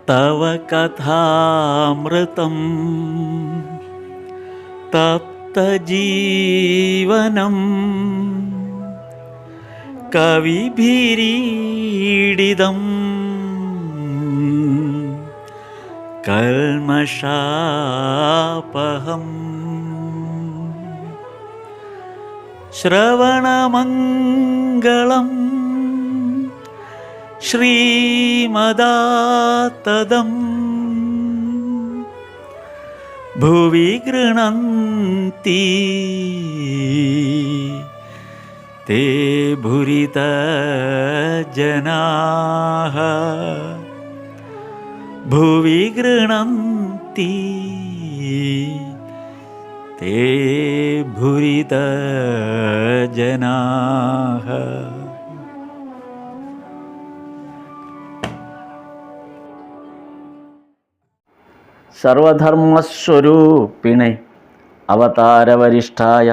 തവ കഥാമൃതം തപ്തജീവനം കവിഭിരീഡിതം കൽമഷാപഹം ശ്രവണമംഗളം ശ്രീമദാതതം ഭുവി ഗൃണന്തി തേ ഭുരിത ജനാഃ ഭുവി ഗൃണന്തി തേ ഭുരിത ജനാഃ. സർവധർമ്മസ്വരൂപിണേ അവതാരവരിഷ്ഠായ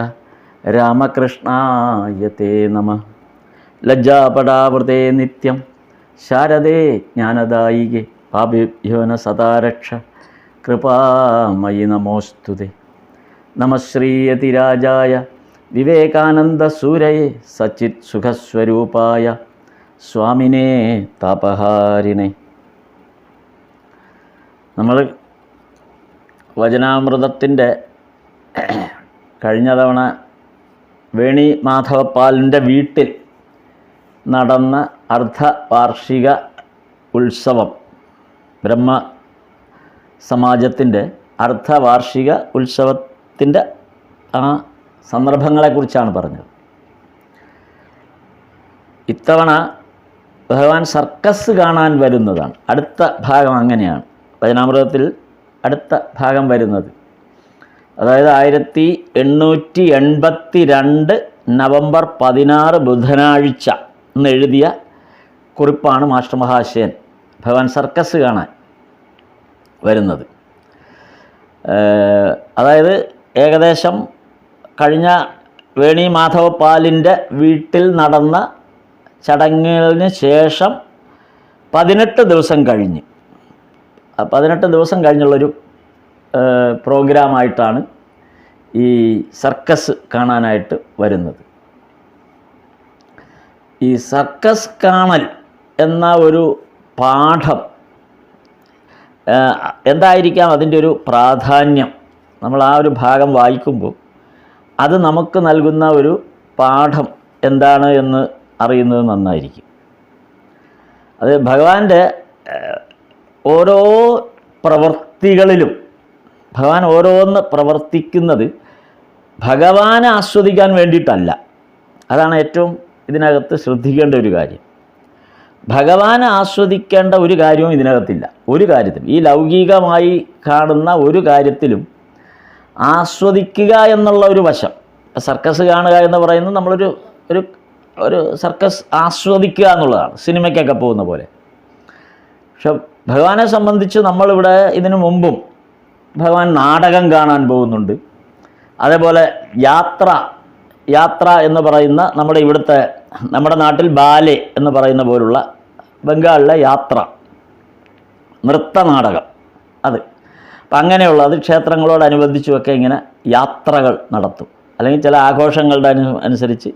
രാമകൃഷ്ണായ തേ നമഃ. ലജ്ജാപടാവൃതേ നിത്യം ശാരദേ ജ്ഞാനദായികേ പാപേഭ്യോ ന സദാ രക്ഷ കൃപാമയി നമോസ്തുതേ. നമഃ ശ്രീയതിരാജായ വിവേകാനന്ദസൂരയേ സച്ചിത് സുഖസ്വരൂപായ സ്വാമിനേ താപഹാരിണേ. നമ്മൾ വചനാമൃതത്തിൻ്റെ കഴിഞ്ഞ തവണ വേണി മാധവപ്പാലിൻ്റെ വീട്ടിൽ നടന്ന അർദ്ധവാർഷിക ഉത്സവം, ബ്രഹ്മ സമാജത്തിൻ്റെ അർദ്ധവാർഷിക ഉത്സവത്തിൻ്റെ ആ സന്ദർഭങ്ങളെക്കുറിച്ചാണ് പറഞ്ഞത്. ഇത്തവണ ഭഗവാൻ സർക്കസ് കാണാൻ വരുന്നതാണ്. അടുത്ത ഭാഗം അങ്ങനെയാണ് വചനാമൃതത്തിൽ അടുത്ത ഭാഗം വരുന്നത്. അതായത് 1882 നവംബർ 16 ബുധനാഴ്ച എന്നെഴുതിയ കുറിപ്പാണ് മാസ്റ്റർ മഹാശയൻ ഭഗവാൻ സർക്കസ് കാണാൻ വരുന്നത്. അതായത് ഏകദേശം കഴിഞ്ഞ വേണി മാധവപ്പാലിൻ്റെ വീട്ടിൽ നടന്ന ചടങ്ങുകളിന് ശേഷം 18 ദിവസം കഴിഞ്ഞ് 18 ദിവസം കഴിഞ്ഞുള്ളൊരു പ്രോഗ്രാമായിട്ടാണ് ഈ സർക്കസ് കാണാനായിട്ട് വരുന്നത്. ഈ സർക്കസ് കാണൽ എന്ന ഒരു പാഠം എന്തായിരിക്കാം അതിൻ്റെ ഒരു പ്രാധാന്യം? നമ്മൾ ആ ഒരു ഭാഗം വായിക്കുമ്പോൾ അത് നമുക്ക് നൽകുന്ന ഒരു പാഠം എന്താണ് എന്ന് അറിയുന്നത് നന്നായിരിക്കും. അത് ഭഗവാന്റെ ഓരോ പ്രവൃത്തികളിലും ഭഗവാൻ ഓരോന്ന് പ്രവർത്തിക്കുന്നത് ഭഗവാനെ ആസ്വദിക്കാൻ വേണ്ടിയിട്ടല്ല. അതാണ് ഏറ്റവും ഇതിനകത്ത് ശ്രദ്ധിക്കേണ്ട ഒരു കാര്യം. ഭഗവാനെ ആസ്വദിക്കേണ്ട ഒരു കാര്യവും ഇതിനകത്തില്ല. ഒരു കാര്യത്തിലും, ഈ ലൗകികമായി കാണുന്ന ഒരു കാര്യത്തിലും ആസ്വദിക്കുക എന്നുള്ള ഒരു വശം. സർക്കസ് കാണുക എന്ന് പറയുന്നത് നമ്മളൊരു ഒരു ഒരു സർക്കസ് ആസ്വദിക്കുക എന്നുള്ളതാണ്, സിനിമയ്ക്കൊക്കെ പോകുന്ന പോലെ. പക്ഷെ ഭഗവാനെ സംബന്ധിച്ച് നമ്മളിവിടെ ഇതിനു മുമ്പും ഭഗവാൻ നാടകം കാണാൻ പോകുന്നുണ്ട്. അതേപോലെ യാത്ര എന്ന് പറയുന്ന നമ്മുടെ നാട്ടിൽ ബാലെ എന്ന് പറയുന്ന പോലുള്ള ബംഗാളിലെ യാത്ര, നൃത്തനാടകം, അത് അപ്പം അങ്ങനെയുള്ള അത് ക്ഷേത്രങ്ങളോടനുബന്ധിച്ചുമൊക്കെ ഇങ്ങനെ യാത്രകൾ നടത്തും. അല്ലെങ്കിൽ ചില ആഘോഷങ്ങളുടെ അനുസരിച്ച്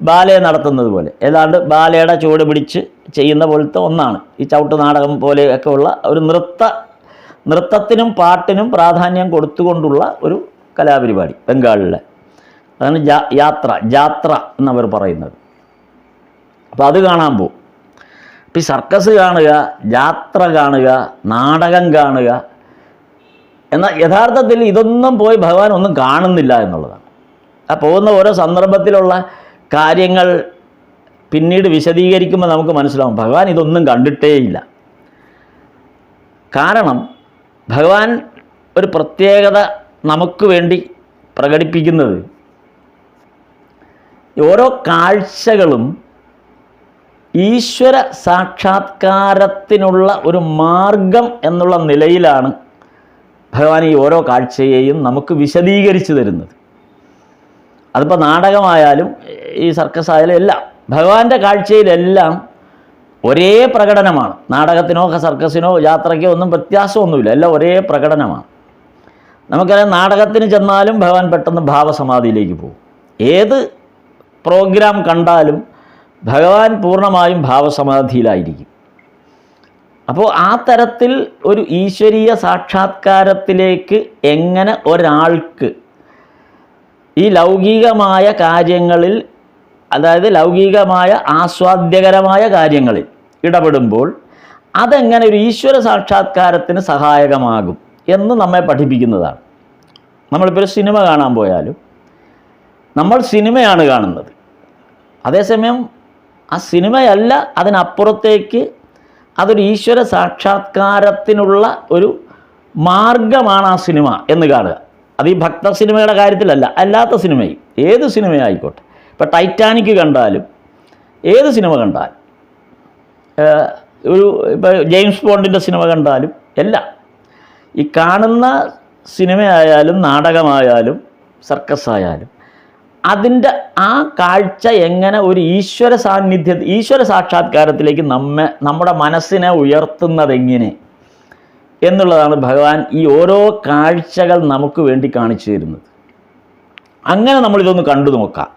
ബാലെ നടത്തുന്നത് പോലെ, ഏതാണ്ട് ബാലയുടെ ചുവട് പിടിച്ച് ചെയ്യുന്ന പോലത്തെ ഒന്നാണ് ഈ ചവിട്ട് നാടകം പോലെയൊക്കെ ഉള്ള ഒരു നൃത്തത്തിനും പാട്ടിനും പ്രാധാന്യം കൊടുത്തുകൊണ്ടുള്ള ഒരു കലാപരിപാടി ബംഗാളിലെ. അതാണ് ജാത്ര എന്നവർ പറയുന്നത്. അപ്പോൾ അത് കാണാൻ പോകും. അപ്പോൾ ഈ സർക്കസ് കാണുക, ജാത്ര കാണുക, നാടകം കാണുക, എന്നാൽ യഥാർത്ഥത്തിൽ ഇതൊന്നും പോയി ഭഗവാൻ ഒന്നും കാണുന്നില്ല എന്നുള്ളതാണ്. ആ പോകുന്ന ഓരോ സന്ദർഭത്തിലുള്ള കാര്യങ്ങൾ പിന്നീട് വിശദീകരിക്കുമ്പോൾ നമുക്ക് മനസ്സിലാവും ഭഗവാൻ ഇതൊന്നും കണ്ടിട്ടേയില്ല. കാരണം ഭഗവാൻ ഒരു പ്രത്യേകത നമുക്ക് വേണ്ടി പ്രകടിപ്പിക്കുന്നത് ഓരോ കാഴ്ചകളും ഈശ്വര സാക്ഷാത്കാരത്തിനുള്ള ഒരു മാർഗം എന്നുള്ള നിലയിലാണ് ഭഗവാൻ ഈ ഓരോ കാഴ്ചയെയും നമുക്ക് വിശദീകരിച്ചു തരുന്നത്. അതിപ്പോൾ നാടകമായാലും ഈ സർക്കസ് ആയാലും എല്ലാം ഭഗവാന്റെ കാഴ്ചയിലെല്ലാം ഒരേ പ്രകടനമാണ്. നാടകത്തിനോ സർക്കസിനോ യാത്രയ്ക്കോ ഒന്നും വ്യത്യാസമൊന്നുമില്ല, എല്ലാം ഒരേ പ്രകടനമാണ്. നമുക്കറിയാം, നാടകത്തിന് ചെന്നാലും ഭഗവാൻ പെട്ടെന്ന് ഭാവസമാധിയിലേക്ക് പോകും. ഏത് പ്രോഗ്രാം കണ്ടാലും ഭഗവാൻ പൂർണ്ണമായും ഭാവസമാധിയിലായിരിക്കും. അപ്പോൾ ആ തരത്തിൽ ഒരു ഈശ്വരീയ സാക്ഷാത്കാരത്തിലേക്ക് എങ്ങനെ ഒരാൾക്ക് ഈ ലൗകികമായ കാര്യങ്ങളിൽ, അതായത് ലൗകികമായ ആസ്വാദ്യകരമായ കാര്യങ്ങളിൽ ഇടപെടുമ്പോൾ അതെങ്ങനെ ഒരു ഈശ്വര സാക്ഷാത്കാരത്തിന് സഹായകമാകും എന്ന് നമ്മെ പഠിപ്പിക്കുന്നതാണ്. നമ്മളിപ്പോൾ ഒരു സിനിമ കാണാൻ പോയാലും നമ്മൾ സിനിമയാണ് കാണുന്നത്. അതേസമയം ആ സിനിമയല്ല, അതിനപ്പുറത്തേക്ക് അതൊരു ഈശ്വര സാക്ഷാത്കാരത്തിനുള്ള ഒരു മാർഗമാണ് ആ സിനിമ എന്ന് കാണുക. അത് ഈ ഭക്ത സിനിമയുടെ കാര്യത്തിലല്ല, അല്ലാത്ത സിനിമയും, ഏത് സിനിമയായിക്കോട്ടെ. ഇപ്പോൾ ടൈറ്റാനിക് കണ്ടാലും, ഏത് സിനിമ കണ്ടാലും, ഇപ്പോൾ ജെയിംസ് ബോണ്ടിൻ്റെ സിനിമ കണ്ടാലും എല്ലാം, ഈ കാണുന്ന സിനിമയായാലും നാടകമായാലും സർക്കസ് ആയാലും അതിൻ്റെ ആ കാഴ്ച എങ്ങനെ ഒരു ഈശ്വര ഈശ്വര സാക്ഷാത്കാരത്തിലേക്ക് നമ്മുടെ മനസ്സിനെ ഉയർത്തുന്നതെങ്ങനെ എന്നുള്ളതാണ് ഭഗവാൻ ഈ ഓരോ കാഴ്ചകൾ നമുക്ക് വേണ്ടി കാണിച്ചു തരുന്നത്. അങ്ങനെ നമ്മളിതൊന്ന് കണ്ടു നോക്കാം.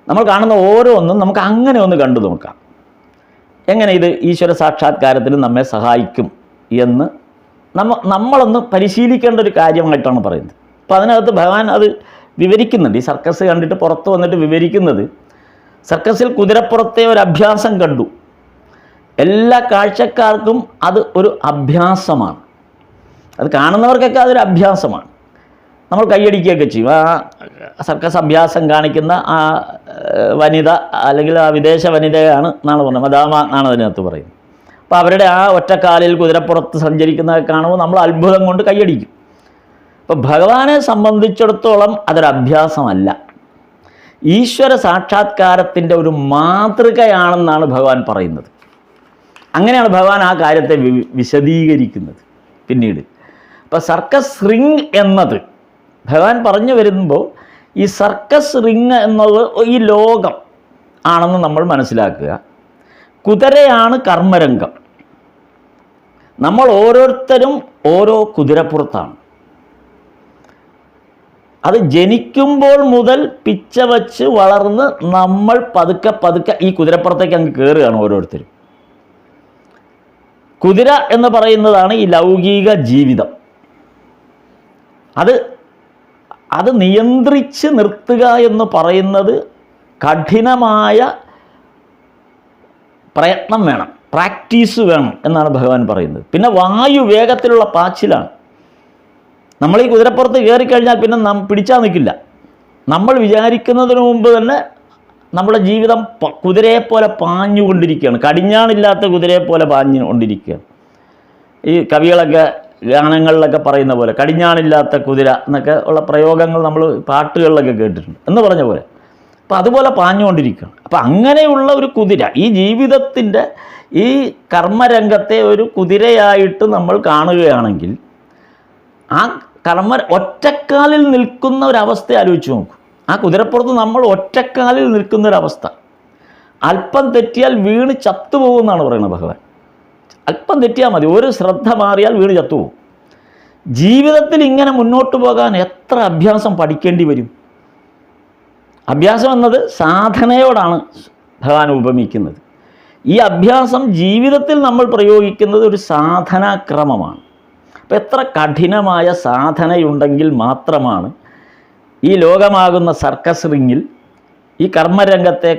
നമ്മൾ കാണുന്ന ഓരോന്നും നമുക്ക് അങ്ങനെ ഒന്ന് കണ്ടു നോക്കാം. എങ്ങനെ ഇത് ഈശ്വര സാക്ഷാത്കാരത്തിന് നമ്മെ സഹായിക്കും എന്ന് നമ്മളൊന്ന് പരിശീലിക്കേണ്ട ഒരു കാര്യമായിട്ടാണ് പറയുന്നത്. അപ്പോൾ അതിനകത്ത് ഭഗവാൻ അത് വിവരിക്കുന്നുണ്ട്. ഈ സർക്കസ് കണ്ടിട്ട് പുറത്ത് വന്നിട്ട് വിവരിക്കുന്നത്, സർക്കസിൽ കുതിരപ്പുറത്തെ ഒരു അഭ്യാസം കണ്ടു. എല്ലാ കാഴ്ചക്കാർക്കും അത് ഒരു അഭ്യാസമാണ്. അത് കാണുന്നവർക്കൊക്കെ അതൊരു അഭ്യാസമാണ്. നമ്മൾ കൈയടിക്കുകയൊക്കെ ചെയ്യും. ആ സർക്കസ് അഭ്യാസം കാണിക്കുന്ന ആ വനിത, അല്ലെങ്കിൽ ആ വിദേശ വനിതയാണ് എന്നാണ് പറഞ്ഞത്, മദാമ എന്നാണ് അതിനകത്ത് പറയുന്നത്. അപ്പോൾ അവരുടെ ആ ഒറ്റക്കാലിൽ കുതിരപ്പുറത്ത് സഞ്ചരിക്കുന്നതൊക്കെ കാണുമ്പോൾ നമ്മൾ അത്ഭുതം കൊണ്ട് കൈയടിക്കും. അപ്പോൾ ഭഗവാനെ സംബന്ധിച്ചിടത്തോളം അതൊരു അഭ്യാസമല്ല, ഈശ്വര സാക്ഷാത്കാരത്തിൻ്റെ ഒരു മാതൃകയാണെന്നാണ് ഭഗവാൻ പറയുന്നത്. അങ്ങനെയാണ് ഭഗവാൻ ആ കാര്യത്തെ വിശദീകരിക്കുന്നത് പിന്നീട്. അപ്പോൾ സർക്കസ് റിങ് എന്നത് ഭഗവാൻ പറഞ്ഞു വരുമ്പോൾ, ഈ സർക്കസ് റിങ് എന്നത് ഈ ലോകം ആണെന്ന് നമ്മൾ മനസ്സിലാക്കുക. കുതിരയാണ് കർമ്മരംഗം. നമ്മൾ ഓരോരുത്തരും ഓരോ കുതിരപ്പുറത്താണ്. അത് ജനിക്കുമ്പോൾ മുതൽ പിച്ച വച്ച് വളർന്ന് നമ്മൾ പതുക്കെ പതുക്കെ ഈ കുതിരപ്പുറത്തേക്ക് അങ്ങ് കയറുകയാണ് ഓരോരുത്തരും. കുതിര എന്ന് പറയുന്നതാണ് ഈ ലൗകിക ജീവിതം. അത് നിയന്ത്രിച്ച് നിർത്തുക എന്ന് പറയുന്നത് കഠിനമായ പ്രയത്നം വേണം, പ്രാക്ടീസ് വേണം എന്നാണ് ഭഗവാൻ പറയുന്നത്. പിന്നെ വായു വേഗത്തിലുള്ള പാച്ചിലാണ്. നമ്മൾ ഈ കുതിരപ്പുറത്ത് കയറിക്കഴിഞ്ഞാൽ പിന്നെ പിടിച്ചാൽ നിൽക്കില്ല. നമ്മൾ വിചാരിക്കുന്നതിന് മുമ്പ് തന്നെ നമ്മുടെ ജീവിതം കുതിരയെപ്പോലെ പാഞ്ഞുകൊണ്ടിരിക്കുകയാണ്. കടിഞ്ഞാണില്ലാത്ത കുതിരയെപ്പോലെ പാഞ്ഞുകൊണ്ടിരിക്കുകയാണ്. ഈ കവികളൊക്കെ ഗാനങ്ങളിലൊക്കെ പറയുന്ന പോലെ കടിഞ്ഞാണില്ലാത്ത കുതിര എന്നൊക്കെ ഉള്ള പ്രയോഗങ്ങൾ നമ്മൾ പാട്ടുകളിലൊക്കെ കേട്ടിട്ടുണ്ട് എന്ന് പറഞ്ഞ പോലെ. അപ്പോൾ അതുപോലെ പാഞ്ഞുകൊണ്ടിരിക്കുകയാണ്. അപ്പോൾ അങ്ങനെയുള്ള ഒരു കുതിര, ഈ ജീവിതത്തിൻ്റെ ഈ കർമ്മരംഗത്തെ ഒരു കുതിരയായിട്ട് നമ്മൾ കാണുകയാണെങ്കിൽ, ആ ഒറ്റക്കാലിൽ നിൽക്കുന്ന ഒരവസ്ഥ ആലോചിച്ച് നോക്കും. ആ കുതിരപ്പുറത്ത് നമ്മൾ ഒറ്റക്കാലിൽ നിൽക്കുന്ന ഒരവസ്ഥ. അല്പം തെറ്റിയാൽ വീണ് ചത്തുപോകുമെന്നാണ് പറയുന്നത് ഭഗവാൻ. അല്പം തെറ്റിയാൽ മതി, ഒരു ശ്രദ്ധ മാറിയാൽ വീണ് ചത്തുപോകും. ജീവിതത്തിൽ ഇങ്ങനെ മുന്നോട്ട് പോകാൻ എത്ര അഭ്യാസം പഠിക്കേണ്ടി വരും. അഭ്യാസം എന്നത് സാധനയോടാണ് ഭഗവാൻ ഉപമിക്കുന്നത്. ഈ അഭ്യാസം ജീവിതത്തിൽ നമ്മൾ പ്രയോഗിക്കുന്നത് ഒരു സാധനാക്രമമാണ്. അപ്പോൾ എത്ര കഠിനമായ സാധനയുണ്ടെങ്കിൽ മാത്രമാണ് ഈ ലോകമാകുന്ന സർക്കസ് റിങ്ങിൽ, ഈ കർമ്മരംഗത്തെ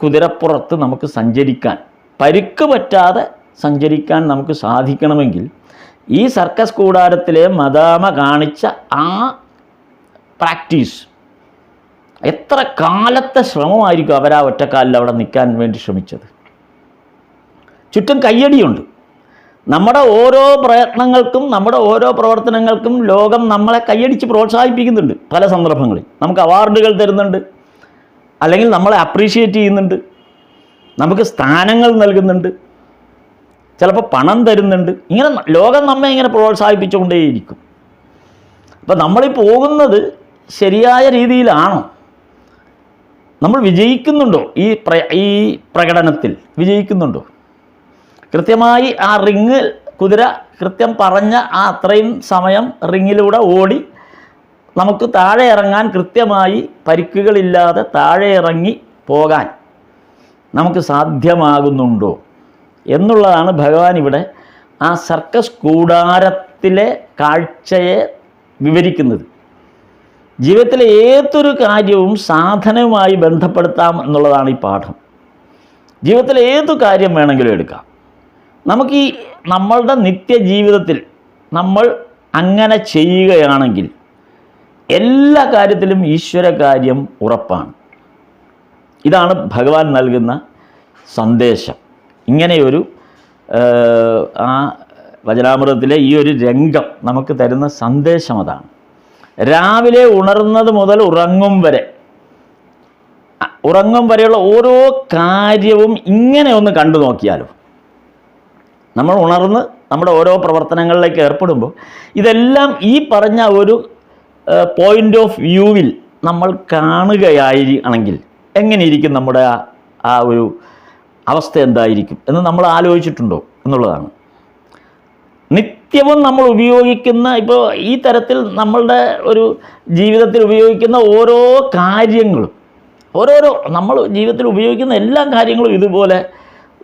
കുതിരപ്പുറത്ത് നമുക്ക് സഞ്ചരിക്കാൻ, പരിക്ക് പറ്റാതെ സഞ്ചരിക്കാൻ നമുക്ക് സാധിക്കണമെങ്കിൽ ഈ സർക്കസ് കൂടാരത്തിലെ മദാമ കാണിച്ച ആ പ്രാക്ടീസ്, എത്ര കാലത്തെ ശ്രമമായിരിക്കും അവരാ ഒറ്റക്കാലിൽ അവിടെ നിൽക്കാൻ വേണ്ടി ശ്രമിച്ചത്. ചുറ്റും കയ്യടിയുണ്ട്. നമ്മുടെ ഓരോ പ്രയത്നങ്ങൾക്കും നമ്മുടെ ഓരോ പ്രവർത്തനങ്ങൾക്കും ലോകം നമ്മളെ കയ്യടിച്ച് പ്രോത്സാഹിപ്പിക്കുന്നുണ്ട്. പല സന്ദർഭങ്ങളിൽ നമുക്ക് അവാർഡുകൾ തരുന്നുണ്ട്, അല്ലെങ്കിൽ നമ്മളെ അപ്രീഷിയേറ്റ് ചെയ്യുന്നുണ്ട്, നമുക്ക് സ്ഥാനങ്ങൾ നൽകുന്നുണ്ട്, ചിലപ്പോൾ പണം തരുന്നുണ്ട്. ഇങ്ങനെ ലോകം നമ്മെ ഇങ്ങനെ പ്രോത്സാഹിപ്പിച്ചുകൊണ്ടേയിരിക്കും. അപ്പോൾ നമ്മളീ പോകുന്നത് ശരിയായ രീതിയിലാണോ? നമ്മൾ വിജയിക്കുന്നുണ്ടോ? ഈ പ്രകടനത്തിൽ വിജയിക്കുന്നുണ്ടോ? കൃത്യമായി ആ റിങ് കുതിര കൃത്യം പറഞ്ഞ ആ അത്രയും സമയം റിങ്ങിലൂടെ ഓടി നമുക്ക് താഴെ ഇറങ്ങാൻ കൃത്യമായി പരിക്കുകളില്ലാതെ താഴെ ഇറങ്ങി പോകാൻ നമുക്ക് സാധ്യമാകുന്നുണ്ടോ എന്നുള്ളതാണ് ഭഗവാൻ ഇവിടെ ആ സർക്കസ് കൂടാരത്തിലെ കാഴ്ചയെ വിവരിക്കുന്നത്. ജീവിതത്തിലെ ഏതൊരു കാര്യവും സാധനവുമായി ബന്ധപ്പെടുത്താം എന്നുള്ളതാണ് ഈ പാഠം. ജീവിതത്തിലെ ഏതു കാര്യം വേണമെങ്കിലും എടുക്കാം. നമുക്ക് ഈ നമ്മളുടെ നിത്യജീവിതത്തിൽ നമ്മൾ അങ്ങനെ ചെയ്യുകയാണെങ്കിൽ എല്ലാ കാര്യത്തിലും ഈശ്വര കാര്യം ഉറപ്പാണ്. ഇതാണ് ഭഗവാൻ നൽകുന്ന സന്ദേശം. ഇങ്ങനെയൊരു ആ വചനാമൃതത്തിലെ ഈ ഒരു രംഗം നമുക്ക് തരുന്ന സന്ദേശം അതാണ്. രാവിലെ ഉണർന്നത് മുതൽ ഉറങ്ങും വരെയുള്ള ഓരോ കാര്യവും ഇങ്ങനെ ഒന്ന് കണ്ടു നോക്കിയാലും, നമ്മൾ ഉണർന്ന് നമ്മുടെ ഓരോ പ്രവർത്തനങ്ങളിലേക്ക് ഏർപ്പെടുമ്പോൾ ഇതെല്ലാം ഈ പറഞ്ഞ ഒരു പോയിൻ്റ് ഓഫ് വ്യൂവിൽ നമ്മൾ കാണുകയാണെങ്കിൽ എങ്ങനെയിരിക്കും നമ്മുടെ ആ ഒരു അവസ്ഥ എന്തായിരിക്കും എന്ന് നമ്മൾ ആലോചിച്ചിട്ടുണ്ടോ എന്നുള്ളതാണ്. നിത്യവും നമ്മൾ ഉപയോഗിക്കുന്ന ഇപ്പോൾ ഈ തരത്തിൽ നമ്മളുടെ ഒരു ജീവിതത്തിൽ ഉപയോഗിക്കുന്ന ഓരോ കാര്യങ്ങളും നമ്മൾ ജീവിതത്തിൽ ഉപയോഗിക്കുന്ന എല്ലാ കാര്യങ്ങളും ഇതുപോലെ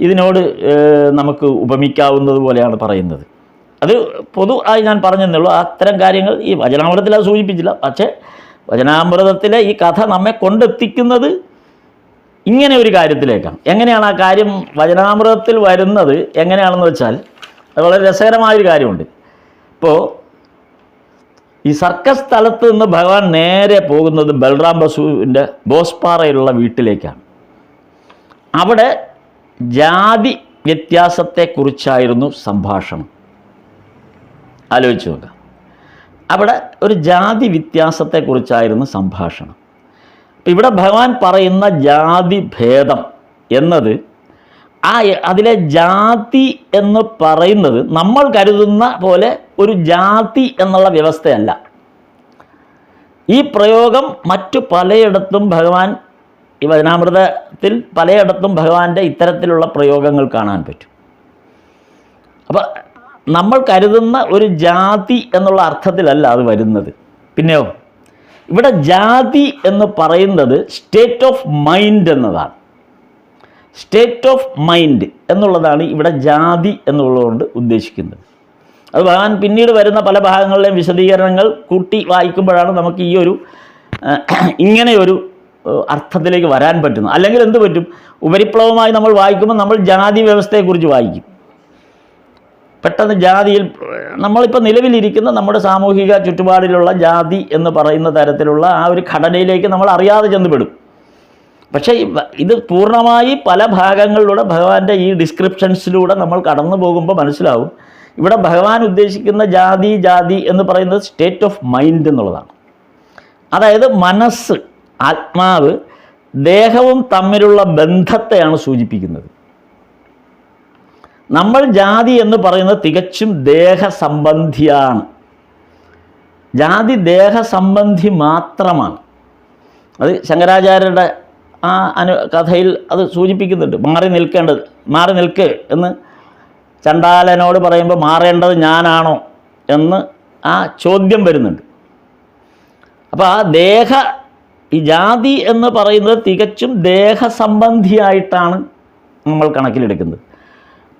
ഇതിനോട് നമുക്ക് ഉപമിക്കാവുന്നത് പോലെയാണ് പറയുന്നത്. അത് പൊതുവായി ഞാൻ പറഞ്ഞെന്നുള്ളൂ. അത്തരം കാര്യങ്ങൾ ഈ വചനാമൃതത്തിൽ അത് സൂചിപ്പിച്ചില്ല. പക്ഷേ വചനാമൃതത്തിലെ ഈ കഥ നമ്മെ കൊണ്ടെത്തിക്കുന്നത് ഇങ്ങനെ ഒരു കാര്യത്തിലേക്കാണ്. എങ്ങനെയാണ് ആ കാര്യം വചനാമൃതത്തിൽ വരുന്നത് എങ്ങനെയാണെന്ന് വെച്ചാൽ അത് വളരെ രസകരമായൊരു കാര്യമുണ്ട്. ഇപ്പോൾ ഈ സർക്കസ് സ്ഥലത്ത് നിന്ന് ഭഗവാൻ നേരെ പോകുന്നത് ബൽറാം ബസുവിൻ്റെ ബോസ്പാറയിലുള്ള വീട്ടിലേക്കാണ്. അവിടെ ജാതി വ്യത്യാസത്തെക്കുറിച്ചായിരുന്നു സംഭാഷണം. ആലോചിച്ച് നോക്കാം. അവിടെ ഒരു ജാതി വ്യത്യാസത്തെക്കുറിച്ചായിരുന്നു സംഭാഷണം. ഇവിടെ ഭഗവാൻ പറയുന്ന ജാതി ഭേദം എന്നത് അതിലെ ജാതി എന്ന് പറയുന്നത് നമ്മൾ കരുതുന്ന പോലെ ഒരു ജാതി എന്നുള്ള വ്യവസ്ഥയല്ല. ഈ പ്രയോഗം മറ്റു പലയിടത്തും ഭഗവാൻ ഈ വചനാമൃതത്തിൽ പലയിടത്തും ഭഗവാന്റെ ഇത്തരത്തിലുള്ള പ്രയോഗങ്ങൾ കാണാൻ പറ്റും. അപ്പം നമ്മൾ കരുതുന്ന ഒരു ജാതി എന്നുള്ള അർത്ഥത്തിലല്ല അത് വരുന്നത്. പിന്നെയോ ഇവിടെ ജാതി എന്ന് പറയുന്നത് സ്റ്റേറ്റ് ഓഫ് മൈൻഡ് എന്നതാണ്. സ്റ്റേറ്റ് ഓഫ് മൈൻഡ് എന്നുള്ളതാണ് ഇവിടെ ജാതി എന്നുള്ളതുകൊണ്ട് ഉദ്ദേശിക്കുന്നത്. അത് ഭഗവാൻ പിന്നീട് വരുന്ന പല ഭാഗങ്ങളിലെയും വിശദീകരണങ്ങൾ കൂട്ടി വായിക്കുമ്പോഴാണ് നമുക്ക് ഈ ഒരു ഇങ്ങനെയൊരു അർത്ഥത്തിലേക്ക് വരാൻ പറ്റുന്നത്. അല്ലെങ്കിൽ എന്ത് പറ്റും, ഉപരിപ്ലവമായി നമ്മൾ വായിക്കുമ്പോൾ നമ്മൾ ജാതി വ്യവസ്ഥയെക്കുറിച്ച് വായിക്കും. പെട്ടെന്ന് ജാതിയിൽ നമ്മളിപ്പോൾ നിലവിലിരിക്കുന്ന നമ്മുടെ സാമൂഹിക ചുറ്റുപാടിലുള്ള ജാതി എന്ന് പറയുന്ന തരത്തിലുള്ള ആ ഒരു ഘടനയിലേക്ക് നമ്മൾ അറിയാതെ ചെന്നുപെടും. പക്ഷേ ഇത് പൂർണ്ണമായി പല ഭാഗങ്ങളിലൂടെ ഭഗവാന്റെ ഈ ഡിസ്ക്രിപ്ഷൻസിലൂടെ നമ്മൾ കടന്നു പോകുമ്പോൾ മനസ്സിലാവും ഇവിടെ ഭഗവാൻ ഉദ്ദേശിക്കുന്ന ജാതി എന്ന് പറയുന്നത് സ്റ്റേറ്റ് ഓഫ് മൈൻഡ് എന്നുള്ളതാണ്. അതായത് മനസ്സ്, ആത്മാവ്, ദേഹവും തമ്മിലുള്ള ബന്ധത്തെയാണ് സൂചിപ്പിക്കുന്നത്. നമ്മൾ ജാതി എന്ന് പറയുന്നത് തികച്ചും ദേഹസംബന്ധിയാണ്. ജാതി ദേഹസംബന്ധി മാത്രമാണ്. അത് ശങ്കരാചാര്യരുടെ ആ കഥയിൽ അത് സൂചിപ്പിക്കുന്നുണ്ട്. മാറി നിൽക്ക് എന്ന് ചണ്ടാലനോട് പറയുമ്പോൾ മാറേണ്ടത് ഞാനാണോ എന്ന് ആ ചോദ്യം വരുന്നുണ്ട്. അപ്പോൾ ആ ഈ ജാതി എന്ന് പറയുന്നത് തികച്ചും ദേഹസംബന്ധിയായിട്ടാണ് നമ്മൾ കണക്കിലെടുക്കുന്നത്.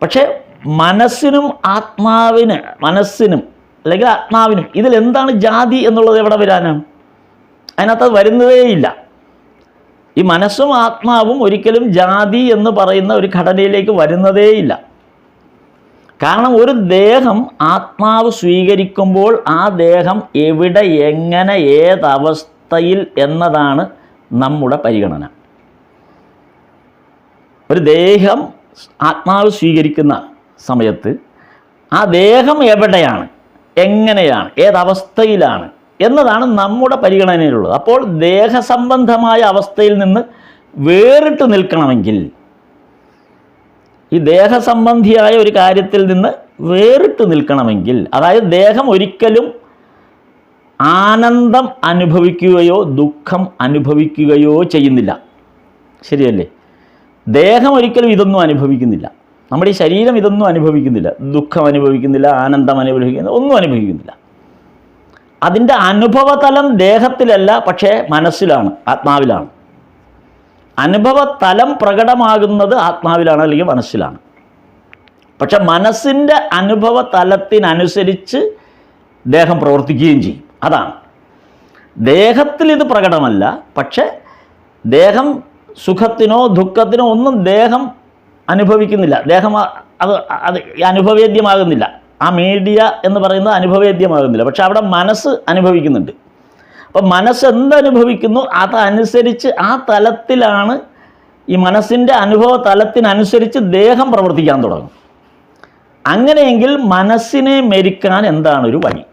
പക്ഷേ മനസ്സിനും അല്ലെങ്കിൽ ആത്മാവിനും ഇതിലെന്താണ് ജാതി എന്നുള്ളത് എവിടെ വരാനാണ്? അതിനകത്ത് വരുന്നതേയില്ല. ഈ മനസ്സും ആത്മാവും ഒരിക്കലും ജാതി എന്ന് പറയുന്ന ഒരു ഘടനയിലേക്ക് വരുന്നതേയില്ല. കാരണം ഒരു ദേഹം ആത്മാവ് സ്വീകരിക്കുമ്പോൾ ആ ദേഹം എവിടെ, എങ്ങനെ, ഏതവസ്ഥയിൽ എന്നതാണ് നമ്മുടെ പരിഗണന. ഒരു ദേഹം ആത്മാവ് സ്വീകരിക്കുന്ന സമയത്ത് ആ ദേഹം എവിടെയാണ്, എങ്ങനെയാണ്, ഏതവസ്ഥയിലാണ് എന്നതാണ് നമ്മുടെ പരിഗണനയിലുള്ളത്. അപ്പോൾ ദേഹസംബന്ധമായ അവസ്ഥയിൽ നിന്ന് വേറിട്ട് നിൽക്കണമെങ്കിൽ, ഈ ദേഹസംബന്ധിയായ ഒരു കാര്യത്തിൽ നിന്ന് വേറിട്ട് നിൽക്കണമെങ്കിൽ, അതായത് ദേഹം ഒരിക്കലും ആനന്ദം അനുഭവിക്കുകയോ ദുഃഖം അനുഭവിക്കുകയോ ചെയ്യുന്നില്ല. ശരിയല്ലേ? ദേഹം ഒരിക്കലും ഇതൊന്നും അനുഭവിക്കുന്നില്ല. നമ്മുടെ ഈ ശരീരം ഇതൊന്നും അനുഭവിക്കുന്നില്ല. ദുഃഖം അനുഭവിക്കുന്നില്ല, ആനന്ദം അനുഭവിക്കുന്നില്ല, ഒന്നും അനുഭവിക്കുന്നില്ല. അതിൻ്റെ അനുഭവതലം ദേഹത്തിലല്ല, പക്ഷേ മനസ്സിലാണ്, ആത്മാവിലാണ്. അനുഭവതലം പ്രകടമാകുന്നത് ആത്മാവിലാണ്, അല്ലെങ്കിൽ മനസ്സിലാണ്. പക്ഷെ മനസ്സിൻ്റെ അനുഭവതലത്തിനനുസരിച്ച് ദേഹം പ്രവർത്തിക്കുകയും ചെയ്യും. അതാണ് ദേഹത്തിൽ ഇത് പ്രകടമല്ല. പക്ഷെ ദേഹം സുഖത്തിനോ ദുഃഖത്തിനോ ഒന്നും ദേഹം അനുഭവിക്കുന്നില്ല. ദേഹം അത് അനുഭവേദ്യമാകുന്നില്ല. ആ മീഡിയ എന്ന് പറയുന്നത് അനുഭവേദ്യമാകുന്നില്ല. പക്ഷെ അവിടെ മനസ്സ് അനുഭവിക്കുന്നുണ്ട്. അപ്പം മനസ്സ് എന്തനുഭവിക്കുന്നു അതനുസരിച്ച് ആ തലത്തിലാണ്, ഈ മനസ്സിൻ്റെ അനുഭവ തലത്തിനനുസരിച്ച് ദേഹം പ്രവർത്തിക്കാൻ തുടങ്ങും. അങ്ങനെയെങ്കിൽ മനസ്സിനെ മെരിക്കാൻ എന്താണ് ഒരു വഴി?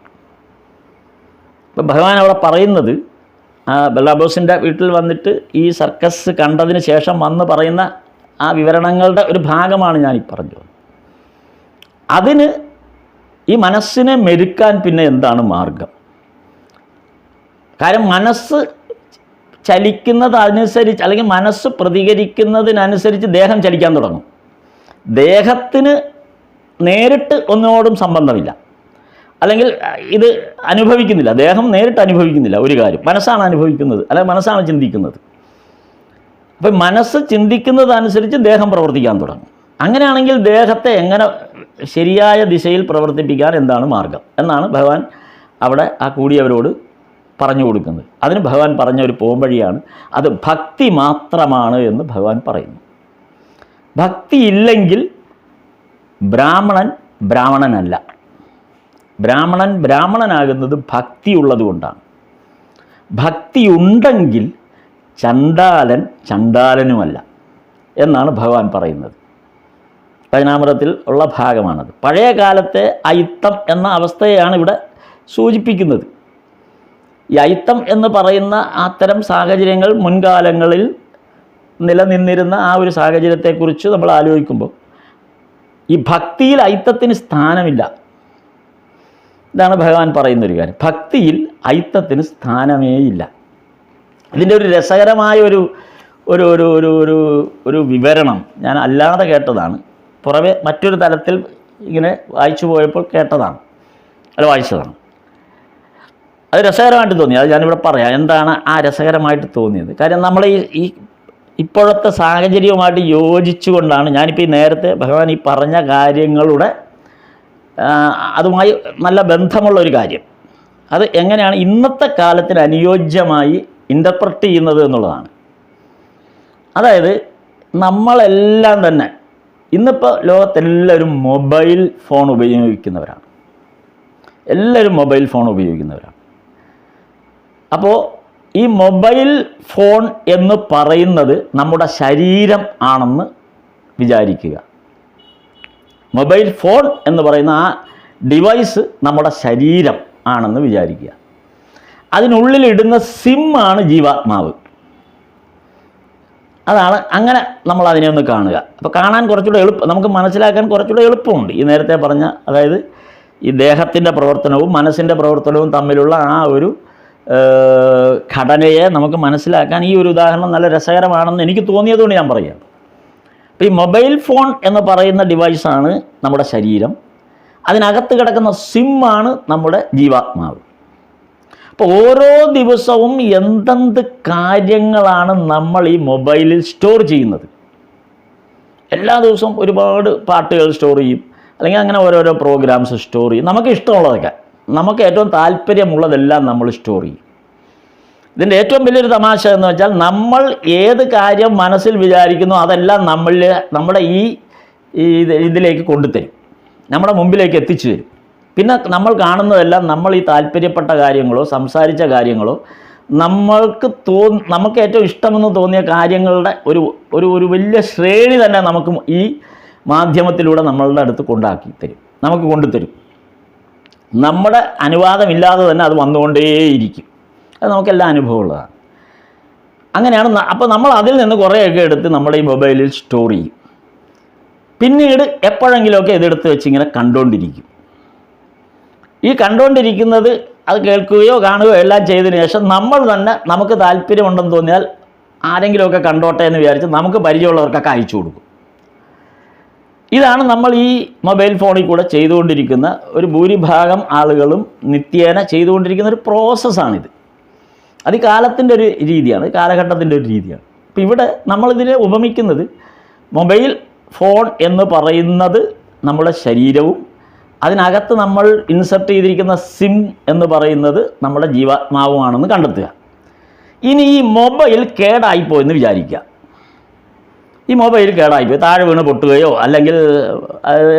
ഇപ്പം ഭഗവാൻ അവിടെ പറയുന്നത്, ബല്ലാബോസിൻ്റെ വീട്ടിൽ വന്നിട്ട് ഈ സർക്കസ് കണ്ടതിന് ശേഷം വന്ന് പറയുന്ന ആ വിവരണങ്ങളുടെ ഒരു ഭാഗമാണ് ഞാനീ പറഞ്ഞത്. അതിന് ഈ മനസ്സിനെ മെരുക്കാൻ പിന്നെ എന്താണ് മാർഗം? കാര്യം മനസ്സ് ചലിക്കുന്നതനുസരിച്ച്, അല്ലെങ്കിൽ മനസ്സ് പ്രതികരിക്കുന്നതിനനുസരിച്ച് ദേഹം ചലിക്കാൻ തുടങ്ങും. ദേഹത്തിന് നേരിട്ട് ഒന്നിനോടും സംബന്ധമില്ല, അല്ലെങ്കിൽ ഇത് അനുഭവിക്കുന്നില്ല. ദേഹം നേരിട്ട് അനുഭവിക്കുന്നില്ല ഒരു കാര്യം, മനസ്സാണ് അനുഭവിക്കുന്നത്, അല്ലെങ്കിൽ മനസ്സാണ് ചിന്തിക്കുന്നത്. അപ്പം മനസ്സ് ചിന്തിക്കുന്നതനുസരിച്ച് ദേഹം പ്രവർത്തിക്കാൻ തുടങ്ങും. അങ്ങനെയാണെങ്കിൽ ദേഹത്തെ എങ്ങനെ ശരിയായ ദിശയിൽ പ്രവർത്തിപ്പിക്കാൻ എന്താണ് മാർഗം എന്നാണ് ഭഗവാൻ അവിടെ ആ കൂടിയവരോട് പറഞ്ഞു കൊടുക്കുന്നത്. അതിന് ഭഗവാൻ പറഞ്ഞ ഒരു പോംവഴിയാണ്, അത് ഭക്തി മാത്രമാണ് എന്ന് ഭഗവാൻ പറയുന്നു. ഭക്തി ഇല്ലെങ്കിൽ ബ്രാഹ്മണൻ ബ്രാഹ്മണനല്ല. ബ്രാഹ്മണൻ ബ്രാഹ്മണനാകുന്നത് ഭക്തി ഉള്ളതുകൊണ്ടാണ്. ഭക്തി ഉണ്ടെങ്കിൽ ചണ്ടാലൻ ചണ്ടാലനുമല്ല എന്നാണ് ഭഗവാൻ പറയുന്നത്. പതിനാമൃതത്തിൽ ഉള്ള ഭാഗമാണത്. പഴയ കാലത്തെ അയിത്തം എന്ന അവസ്ഥയെയാണ് ഇവിടെ സൂചിപ്പിക്കുന്നത്. ഈ അയിത്തം എന്ന് പറയുന്ന അത്തരം സാഹചര്യങ്ങൾ മുൻകാലങ്ങളിൽ നിലനിന്നിരുന്ന ആ ഒരു സാഹചര്യത്തെക്കുറിച്ച് നമ്മൾ ആലോചിക്കുമ്പോൾ ഈ ഭക്തിയിൽ അയിത്തത്തിന് സ്ഥാനമില്ല. ഇതാണ് ഭഗവാൻ പറയുന്നൊരു കാര്യം. ഭക്തിയിൽ അയിത്തത്തിന് സ്ഥാനമേയില്ല. ഇതിൻ്റെ ഒരു രസകരമായ ഒരു ഒരു ഒരു ഒരു ഒരു ഒരു വിവരണം ഞാൻ അല്ലാതെ കേട്ടതാണ്. പുറമെ മറ്റൊരു തലത്തിൽ ഇങ്ങനെ വായിച്ചു പോയപ്പോൾ കേട്ടതാണ്, അല്ല വായിച്ചതാണ്. അത് രസകരമായിട്ട് തോന്നി. അത് ഞാനിവിടെ പറയാം എന്താണ് ആ രസകരമായിട്ട് തോന്നിയത്. കാര്യം നമ്മൾ ഈ ഇപ്പോഴത്തെ സാഹചര്യവുമായിട്ട് യോജിച്ചുകൊണ്ടാണ് ഞാനിപ്പോൾ ഈ നേരത്തെ ഭഗവാൻ ഈ പറഞ്ഞ കാര്യങ്ങളുടെ അതുമായി നല്ല ബന്ധമുള്ളൊരു കാര്യം, അത് എങ്ങനെയാണ് ഇന്നത്തെ കാലത്തിന് അനുയോജ്യമായി ഇൻ്റർപ്രറ്റ് ചെയ്യുന്നത് എന്നുള്ളതാണ്. അതായത് നമ്മളെല്ലാം തന്നെ ഇന്നിപ്പോൾ ലോകത്തെല്ലാവരും മൊബൈൽ ഫോൺ ഉപയോഗിക്കുന്നവരാണ്. എല്ലാവരും മൊബൈൽ ഫോൺ ഉപയോഗിക്കുന്നവരാണ്. അപ്പോൾ ഈ മൊബൈൽ ഫോൺ എന്ന് പറയുന്നത് നമ്മുടെ ശരീരം ആണെന്ന് വിചാരിക്കുക. മൊബൈൽ ഫോൺ എന്ന് പറയുന്ന ആ ഡിവൈസ് നമ്മുടെ ശരീരം ആണെന്ന് വിചാരിക്കുക. അതിനുള്ളിലിടുന്ന സിമ്മാണ് ജീവാത്മാവ്. അതാണ്, അങ്ങനെ നമ്മൾ അതിനെ ഒന്ന് കാണുക. അപ്പോൾ കാണാൻ കുറച്ചുകൂടെ എളുപ്പം, നമുക്ക് മനസ്സിലാക്കാൻ കുറച്ചുകൂടെ എളുപ്പമുണ്ട്. ഈ നേരത്തെ പറഞ്ഞ, അതായത് ഈ ദേഹത്തിൻ്റെ പ്രവർത്തനവും മനസ്സിൻ്റെ പ്രവർത്തനവും തമ്മിലുള്ള ആ ഒരു ഘടനയെ നമുക്ക് മനസ്സിലാക്കാൻ ഈ ഒരു ഉദാഹരണം നല്ല രസകരമാണെന്ന് എനിക്ക് തോന്നിയതുകൊണ്ട് ഞാൻ പറയാം. അപ്പോൾ ഈ മൊബൈൽ ഫോൺ എന്ന് പറയുന്ന ഡിവൈസാണ് നമ്മുടെ ശരീരം. അതിനകത്ത് കിടക്കുന്ന സിമ്മാണ് നമ്മുടെ ജീവാത്മാവ്. അപ്പോൾ ഓരോ ദിവസവും എന്തെന്ത് കാര്യങ്ങളാണ് നമ്മൾ ഈ മൊബൈലിൽ സ്റ്റോർ ചെയ്യുന്നത്. എല്ലാ ദിവസവും ഒരുപാട് പാട്ടുകൾ സ്റ്റോർ ചെയ്യും, അല്ലെങ്കിൽ അങ്ങനെ ഓരോരോ പ്രോഗ്രാംസ് സ്റ്റോർ ചെയ്യും. നമുക്ക് ഇഷ്ടമുള്ളതൊക്കെ, നമുക്ക് ഏറ്റവും താല്പര്യമുള്ളതെല്ലാം നമ്മൾ സ്റ്റോർ ചെയ്യും. ഇതിൻ്റെ ഏറ്റവും വലിയൊരു തമാശ എന്ന് വെച്ചാൽ, നമ്മൾ ഏത് കാര്യം മനസ്സിൽ വിചാരിക്കുന്നു അതെല്ലാം നമ്മുടെ ഈ ഇതിലേക്ക് കൊണ്ടുതരും, നമ്മുടെ മുമ്പിലേക്ക് എത്തിച്ചു തരും. പിന്നെ നമ്മൾ കാണുന്നതെല്ലാം നമ്മൾ ഈ താല്പര്യപ്പെട്ട കാര്യങ്ങളോ സംസാരിച്ച കാര്യങ്ങളോ നമുക്ക് ഏറ്റവും ഇഷ്ടമെന്ന് തോന്നിയ കാര്യങ്ങളുടെ ഒരു വലിയ ശ്രേണി തന്നെ നമുക്ക് ഈ മാധ്യമത്തിലൂടെ നമ്മളുടെ അടുത്ത് നമുക്ക് കൊണ്ടുതരും. നമ്മുടെ അനുവാദമില്ലാതെ തന്നെ അത് വന്നുകൊണ്ടേയിരിക്കും. അത് നമുക്കെല്ലാം അനുഭവമുള്ളതാണ്. അങ്ങനെയാണ്. അപ്പോൾ നമ്മൾ അതിൽ നിന്ന് കുറേയൊക്കെ എടുത്ത് നമ്മുടെ ഈ മൊബൈലിൽ സ്റ്റോർ ചെയ്യും. പിന്നീട് എപ്പോഴെങ്കിലുമൊക്കെ ഇതെടുത്ത് വെച്ചിങ്ങനെ കണ്ടുകൊണ്ടിരിക്കും. ഈ കണ്ടുകൊണ്ടിരിക്കുന്നത് അത് കേൾക്കുകയോ കാണുകയോ എല്ലാം ചെയ്തതിന് ശേഷം നമ്മൾ തന്നെ നമുക്ക് താല്പര്യമുണ്ടെന്ന് തോന്നിയാൽ ആരെങ്കിലുമൊക്കെ കണ്ടോട്ടെ എന്ന് വിചാരിച്ച് നമുക്ക് പരിചയമുള്ളവർക്കൊക്കെ അയച്ചു കൊടുക്കും. ഇതാണ് നമ്മൾ ഈ മൊബൈൽ ഫോണിൽ കൂടെ ചെയ്തുകൊണ്ടിരിക്കുന്ന ഒരു ഭൂരിഭാഗം ആളുകളും നിത്യേന ചെയ്തുകൊണ്ടിരിക്കുന്ന ഒരു പ്രോസസ്സാണിത്. അത് ഈ കാലത്തിൻ്റെ ഒരു രീതിയാണ്, കാലഘട്ടത്തിൻ്റെ ഒരു രീതിയാണ്. അപ്പോൾ ഇവിടെ നമ്മളിതിനെ ഉപമിക്കുന്നത് മൊബൈൽ ഫോൺ എന്ന് പറയുന്നത് നമ്മുടെ ശരീരവും അതിനകത്ത് നമ്മൾ ഇൻസർട്ട് ചെയ്തിരിക്കുന്ന സിം എന്ന് പറയുന്നത് നമ്മുടെ ജീവാത്മാവുമാണെന്ന് കണ്ടെത്തുക. ഇനി ഈ മൊബൈൽ കേടായിപ്പോയെന്ന് വിചാരിക്കുക. ഈ മൊബൈൽ കേടായിപ്പോയി, താഴെ വീണ് പൊട്ടുകയോ അല്ലെങ്കിൽ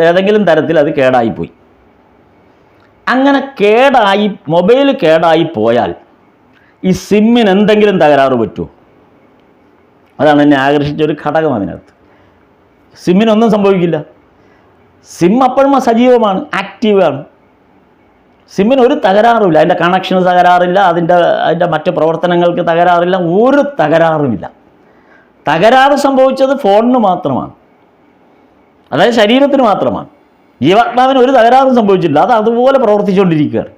ഏതെങ്കിലും തരത്തിൽ അത് കേടായിപ്പോയി. അങ്ങനെ മൊബൈൽ കേടായി പോയാൽ ഈ സിമ്മിന് എന്തെങ്കിലും തകരാറ് പറ്റുമോ? അതാണ് എന്നെ ആകർഷിച്ചൊരു ഘടകം അതിനകത്ത്. സിമ്മിനൊന്നും സംഭവിക്കില്ല. സിം അപ്പോഴും സജീവമാണ്, ആക്റ്റീവാണ്. സിമ്മിന് ഒരു തകരാറുമില്ല, അതിൻ്റെ കണക്ഷന് തകരാറില്ല, അതിൻ്റെ മറ്റ് പ്രവർത്തനങ്ങൾക്ക് തകരാറില്ല, ഒരു തകരാറുമില്ല. തകരാറ് സംഭവിച്ചത് ഫോണിന് മാത്രമാണ്, അതായത് ശരീരത്തിന് മാത്രമാണ്. ജീവാത്മാവിന് ഒരു തകരാറും സംഭവിച്ചിട്ടില്ല, അത് അതുപോലെ പ്രവർത്തിച്ചുകൊണ്ടിരിക്കുകയാണ്.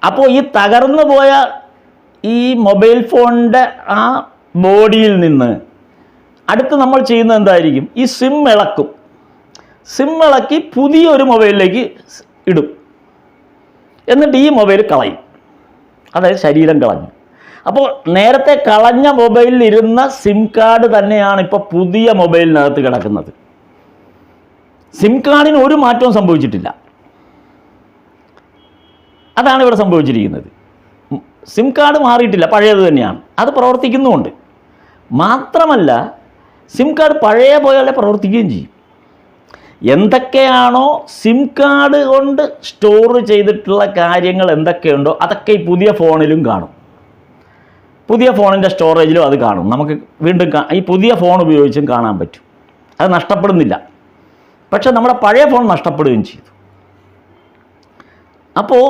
അപ്പോൾ ഈ തകർന്നു പോയ ഈ മൊബൈൽ ഫോണിൻ്റെ ആ ബോഡിയിൽ നിന്ന് അടുത്ത് നമ്മൾ ചെയ്യുന്നത് എന്തായിരിക്കും? ഈ സിം ഇളക്കും. സിം ഇളക്കി പുതിയൊരു മൊബൈലിലേക്ക് ഇടും. എന്നിട്ട് ഈ മൊബൈൽ കളയും, അതായത് ശരീരം കളഞ്ഞു. അപ്പോൾ നേരത്തെ കളഞ്ഞ മൊബൈലിൽ ഇരുന്ന സിം കാർഡ് തന്നെയാണ് ഇപ്പോൾ പുതിയ മൊബൈലിനകത്ത് കിടക്കുന്നത്. സിം കാർഡിന് ഒരു മാറ്റവും സംഭവിച്ചിട്ടില്ല. അതാണ് ഇവിടെ സംഭവിച്ചിരിക്കുന്നത്. സിം കാർഡ് മാറിയിട്ടില്ല, പഴയത് തന്നെയാണ്, അത് പ്രവർത്തിക്കുന്നുമുണ്ട്. മാത്രമല്ല സിം കാർഡ് പഴയ പോലെ പ്രവർത്തിക്കുകയും ചെയ്യും. എന്തൊക്കെയാണോ സിം കാർഡ് കൊണ്ട് സ്റ്റോർ ചെയ്തിട്ടുള്ള കാര്യങ്ങൾ എന്തൊക്കെയുണ്ടോ അതൊക്കെ ഈ പുതിയ ഫോണിലും കാണും. പുതിയ ഫോണിൻ്റെ സ്റ്റോറേജിലും അത് കാണും. നമുക്ക് വീണ്ടും ഈ പുതിയ ഫോൺ ഉപയോഗിച്ചും കാണാൻ പറ്റും. അത് നഷ്ടപ്പെടുന്നില്ല. പക്ഷെ നമ്മുടെ പഴയ ഫോൺ നഷ്ടപ്പെടുകയും ചെയ്തു. അപ്പോൾ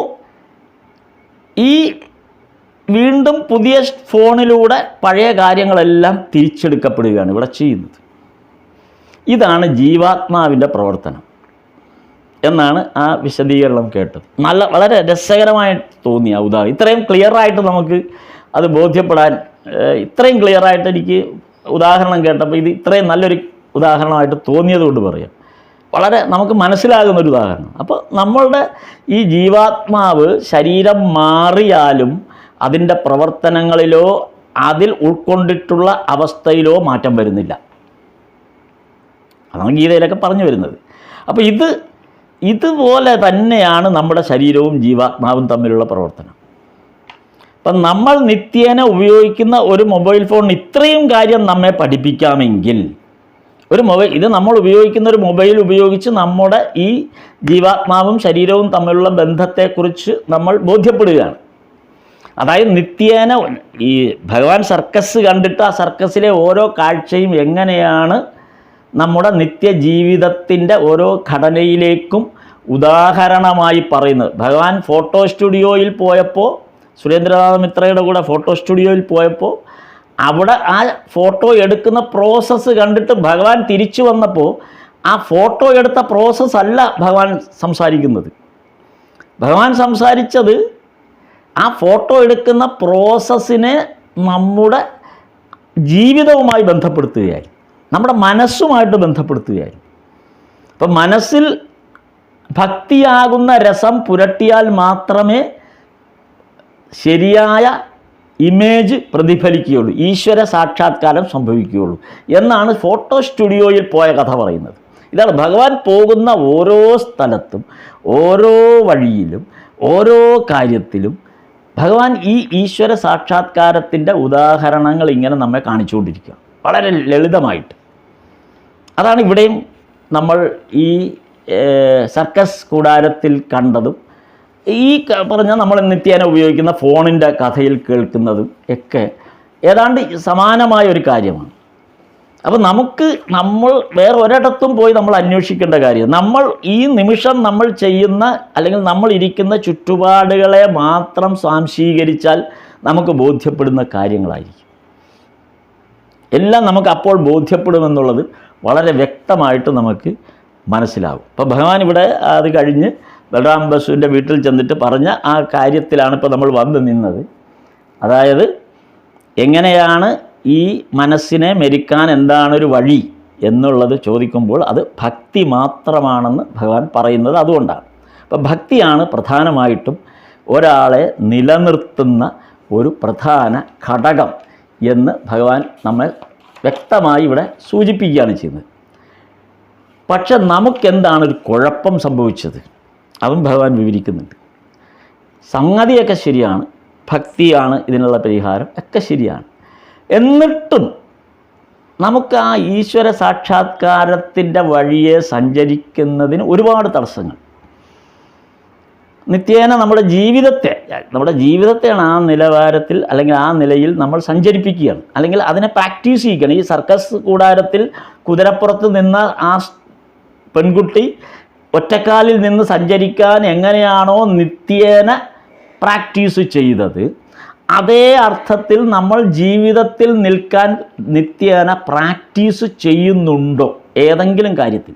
ഈ വീണ്ടും പുതിയ ഫോണിലൂടെ പഴയ കാര്യങ്ങളെല്ലാം തിരിച്ചെടുക്കപ്പെടുകയാണ് ഇവിടെ ചെയ്യുന്നത്. ഇതാണ് ജീവാത്മാവിൻ്റെ പ്രവർത്തനം എന്നാണ് ആ വിശദീകരണം കേട്ടത്. വളരെ രസകരമായി തോന്നിയ ഉദാഹരണം. ഇത്രയും ക്ലിയറായിട്ട് നമുക്ക് അത് ബോധ്യപ്പെടാൻ, ഇത്രയും ക്ലിയറായിട്ട് എനിക്ക് ഉദാഹരണം കേട്ടപ്പോൾ ഇത് ഇത്രയും നല്ലൊരു ഉദാഹരണമായിട്ട് തോന്നിയത് കൊണ്ട് പറയാം. വളരെ നമുക്ക് മനസ്സിലാകുന്നൊരു ഉദാഹരണം. അപ്പോൾ നമ്മളുടെ ഈ ജീവാത്മാവ് ശരീരം മാറിയാലും അതിൻ്റെ പ്രവർത്തനങ്ങളിലോ അതിൽ ഉൾക്കൊണ്ടിട്ടുള്ള അവസ്ഥയിലോ മാറ്റം വരുന്നില്ല. അതാണ് ഗീതയിലൊക്കെ പറഞ്ഞു വരുന്നത്. അപ്പോൾ ഇതുപോലെ തന്നെയാണ് നമ്മുടെ ശരീരവും ജീവാത്മാവും തമ്മിലുള്ള പ്രവർത്തനം. അപ്പം നമ്മൾ നിത്യേന ഉപയോഗിക്കുന്ന ഒരു മൊബൈൽ ഫോൺ ഇത്രയും കാര്യം നമ്മെ പഠിപ്പിക്കാമെങ്കിൽ ഇത് നമ്മൾ ഉപയോഗിക്കുന്ന ഒരു മൊബൈൽ ഉപയോഗിച്ച് നമ്മുടെ ഈ ജീവാത്മാവും ശരീരവും തമ്മിലുള്ള ബന്ധത്തെക്കുറിച്ച് നമ്മൾ ബോധ്യപ്പെടുകയാണ്. അതായത് നിത്യേന ഈ ഭഗവാൻ സർക്കസ് കണ്ടിട്ട് ആ സർക്കസിലെ ഓരോ കാഴ്ചയും എങ്ങനെയാണ് നമ്മുടെ നിത്യജീവിതത്തിൻ്റെ ഓരോ ഘടനയിലേക്കും ഉദാഹരണമായി പറയുന്നത്. ഭഗവാൻ ഫോട്ടോ സ്റ്റുഡിയോയിൽ പോയപ്പോൾ, സുരേന്ദ്രനാഥ മിത്രയുടെ കൂടെ ഫോട്ടോ സ്റ്റുഡിയോയിൽ പോയപ്പോൾ അവിടെ ആ ഫോട്ടോ എടുക്കുന്ന പ്രോസസ്സ് കണ്ടിട്ട് ഭഗവാൻ തിരിച്ചു വന്നപ്പോൾ ആ ഫോട്ടോ എടുത്ത പ്രോസസ്സ് അല്ല ഭഗവാൻ സംസാരിക്കുന്നത്. ഭഗവാൻ സംസാരിച്ചത് ആ ഫോട്ടോ എടുക്കുന്ന പ്രോസസ്സിനെ നമ്മുടെ ജീവിതവുമായി ബന്ധപ്പെടുത്തുകയായി, നമ്മുടെ മനസ്സുമായിട്ട് ബന്ധപ്പെടുത്തുകയായി. അപ്പം മനസ്സിൽ ഭക്തിയാകുന്ന രസം പുരട്ടിയാൽ മാത്രമേ ശരിയായ ഇമേജ് പ്രതിഫലിക്കുകയുള്ളൂ, ഈശ്വര സാക്ഷാത്കാരം സംഭവിക്കുകയുള്ളൂ എന്നാണ് ഫോട്ടോ സ്റ്റുഡിയോയിൽ പോയ കഥ പറയുന്നത്. ഇതാണ് ഭഗവാൻ പോകുന്ന ഓരോ സ്ഥലത്തും ഓരോ വഴിയിലും ഓരോ കാര്യത്തിലും ഭഗവാൻ ഈ ഈശ്വര സാക്ഷാത്കാരത്തിൻ്റെ ഉദാഹരണങ്ങൾ ഇങ്ങനെ നമ്മെ കാണിച്ചുകൊണ്ടിരിക്കുക, വളരെ ലളിതമായിട്ട്. അതാണ് ഇവിടെയും നമ്മൾ ഈ സർക്കസ് കൂടാരത്തിൽ കണ്ടതും ഈ പറഞ്ഞ നമ്മൾ നിത്യേന ഉപയോഗിക്കുന്ന ഫോണിൻ്റെ കഥയിൽ കേൾക്കുന്നതും ഒക്കെ ഏതാണ്ട് സമാനമായ ഒരു കാര്യമാണ്. അപ്പോൾ നമ്മൾ വേറെ ഒരിടത്തും പോയി നമ്മൾ അന്വേഷിക്കേണ്ട കാര്യം, നമ്മൾ ഈ നിമിഷം നമ്മൾ ചെയ്യുന്ന അല്ലെങ്കിൽ നമ്മൾ ഇരിക്കുന്ന ചുറ്റുപാടുകളെ മാത്രം സ്വാംശീകരിച്ചാൽ നമുക്ക് ബോധ്യപ്പെടുന്ന കാര്യങ്ങളായിരിക്കും. എല്ലാം നമുക്ക് അപ്പോൾ ബോധ്യപ്പെടുമെന്നുള്ളത് വളരെ വ്യക്തമായിട്ട് നമുക്ക് മനസ്സിലാവും. അപ്പോൾ ഭഗവാൻ ഇവിടെ അത് കഴിഞ്ഞ് ബലറാം ബസുവിൻ്റെ വീട്ടിൽ ചെന്നിട്ട് പറഞ്ഞ ആ കാര്യത്തിലാണ് ഇപ്പോൾ നമ്മൾ വന്ന് നിന്നത്. അതായത് എങ്ങനെയാണ് ഈ മനസ്സിനെ മെരിക്കാൻ എന്താണൊരു വഴി എന്നുള്ളത് ചോദിക്കുമ്പോൾ അത് ഭക്തി മാത്രമാണെന്ന് ഭഗവാൻ പറയുന്നത് അതുകൊണ്ടാണ്. അപ്പം ഭക്തിയാണ് പ്രധാനമായിട്ടും ഒരാളെ നിലനിർത്തുന്ന ഒരു പ്രധാന ഘടകം എന്ന് ഭഗവാൻ നമ്മെ വ്യക്തമായി ഇവിടെ സൂചിപ്പിക്കുകയാണ് ചെയ്യുന്നത്. പക്ഷെ നമുക്കെന്താണ് ഒരു കുഴപ്പം സംഭവിച്ചത്? അതും ഭഗവാൻ വിവരിക്കുന്നുണ്ട്. സംഗതിയൊക്കെ ശരിയാണ്, ഭക്തിയാണ് ഇതിനുള്ള പരിഹാരം, ഒക്കെ ശരിയാണ്. എന്നിട്ടും നമുക്ക് ആ ഈശ്വര സാക്ഷാത്കാരത്തിൻ്റെ വഴിയെ സഞ്ചരിക്കുന്നതിന് ഒരുപാട് തടസ്സങ്ങൾ. നിത്യേന നമ്മുടെ ജീവിതത്തെയാണ് ആ നിലവാരത്തിൽ അല്ലെങ്കിൽ ആ നിലയിൽ നമ്മൾ സഞ്ചരിപ്പിക്കുകയാണ്, അല്ലെങ്കിൽ അതിനെ പ്രാക്ടീസ് ചെയ്യിക്കണം. ഈ സർക്കസ് കൂടാരത്തിൽ കുതിരപ്പുറത്ത് നിന്ന ആ പെൺകുട്ടി ഒറ്റക്കാലിൽ നിന്ന് സഞ്ചരിക്കാൻ എങ്ങനെയാണോ നിത്യേന പ്രാക്ടീസ് ചെയ്തത്, അതേ അർത്ഥത്തിൽ നമ്മൾ ജീവിതത്തിൽ നിൽക്കാൻ നിത്യേന പ്രാക്ടീസ് ചെയ്യുന്നുണ്ടോ ഏതെങ്കിലും കാര്യത്തിൽ?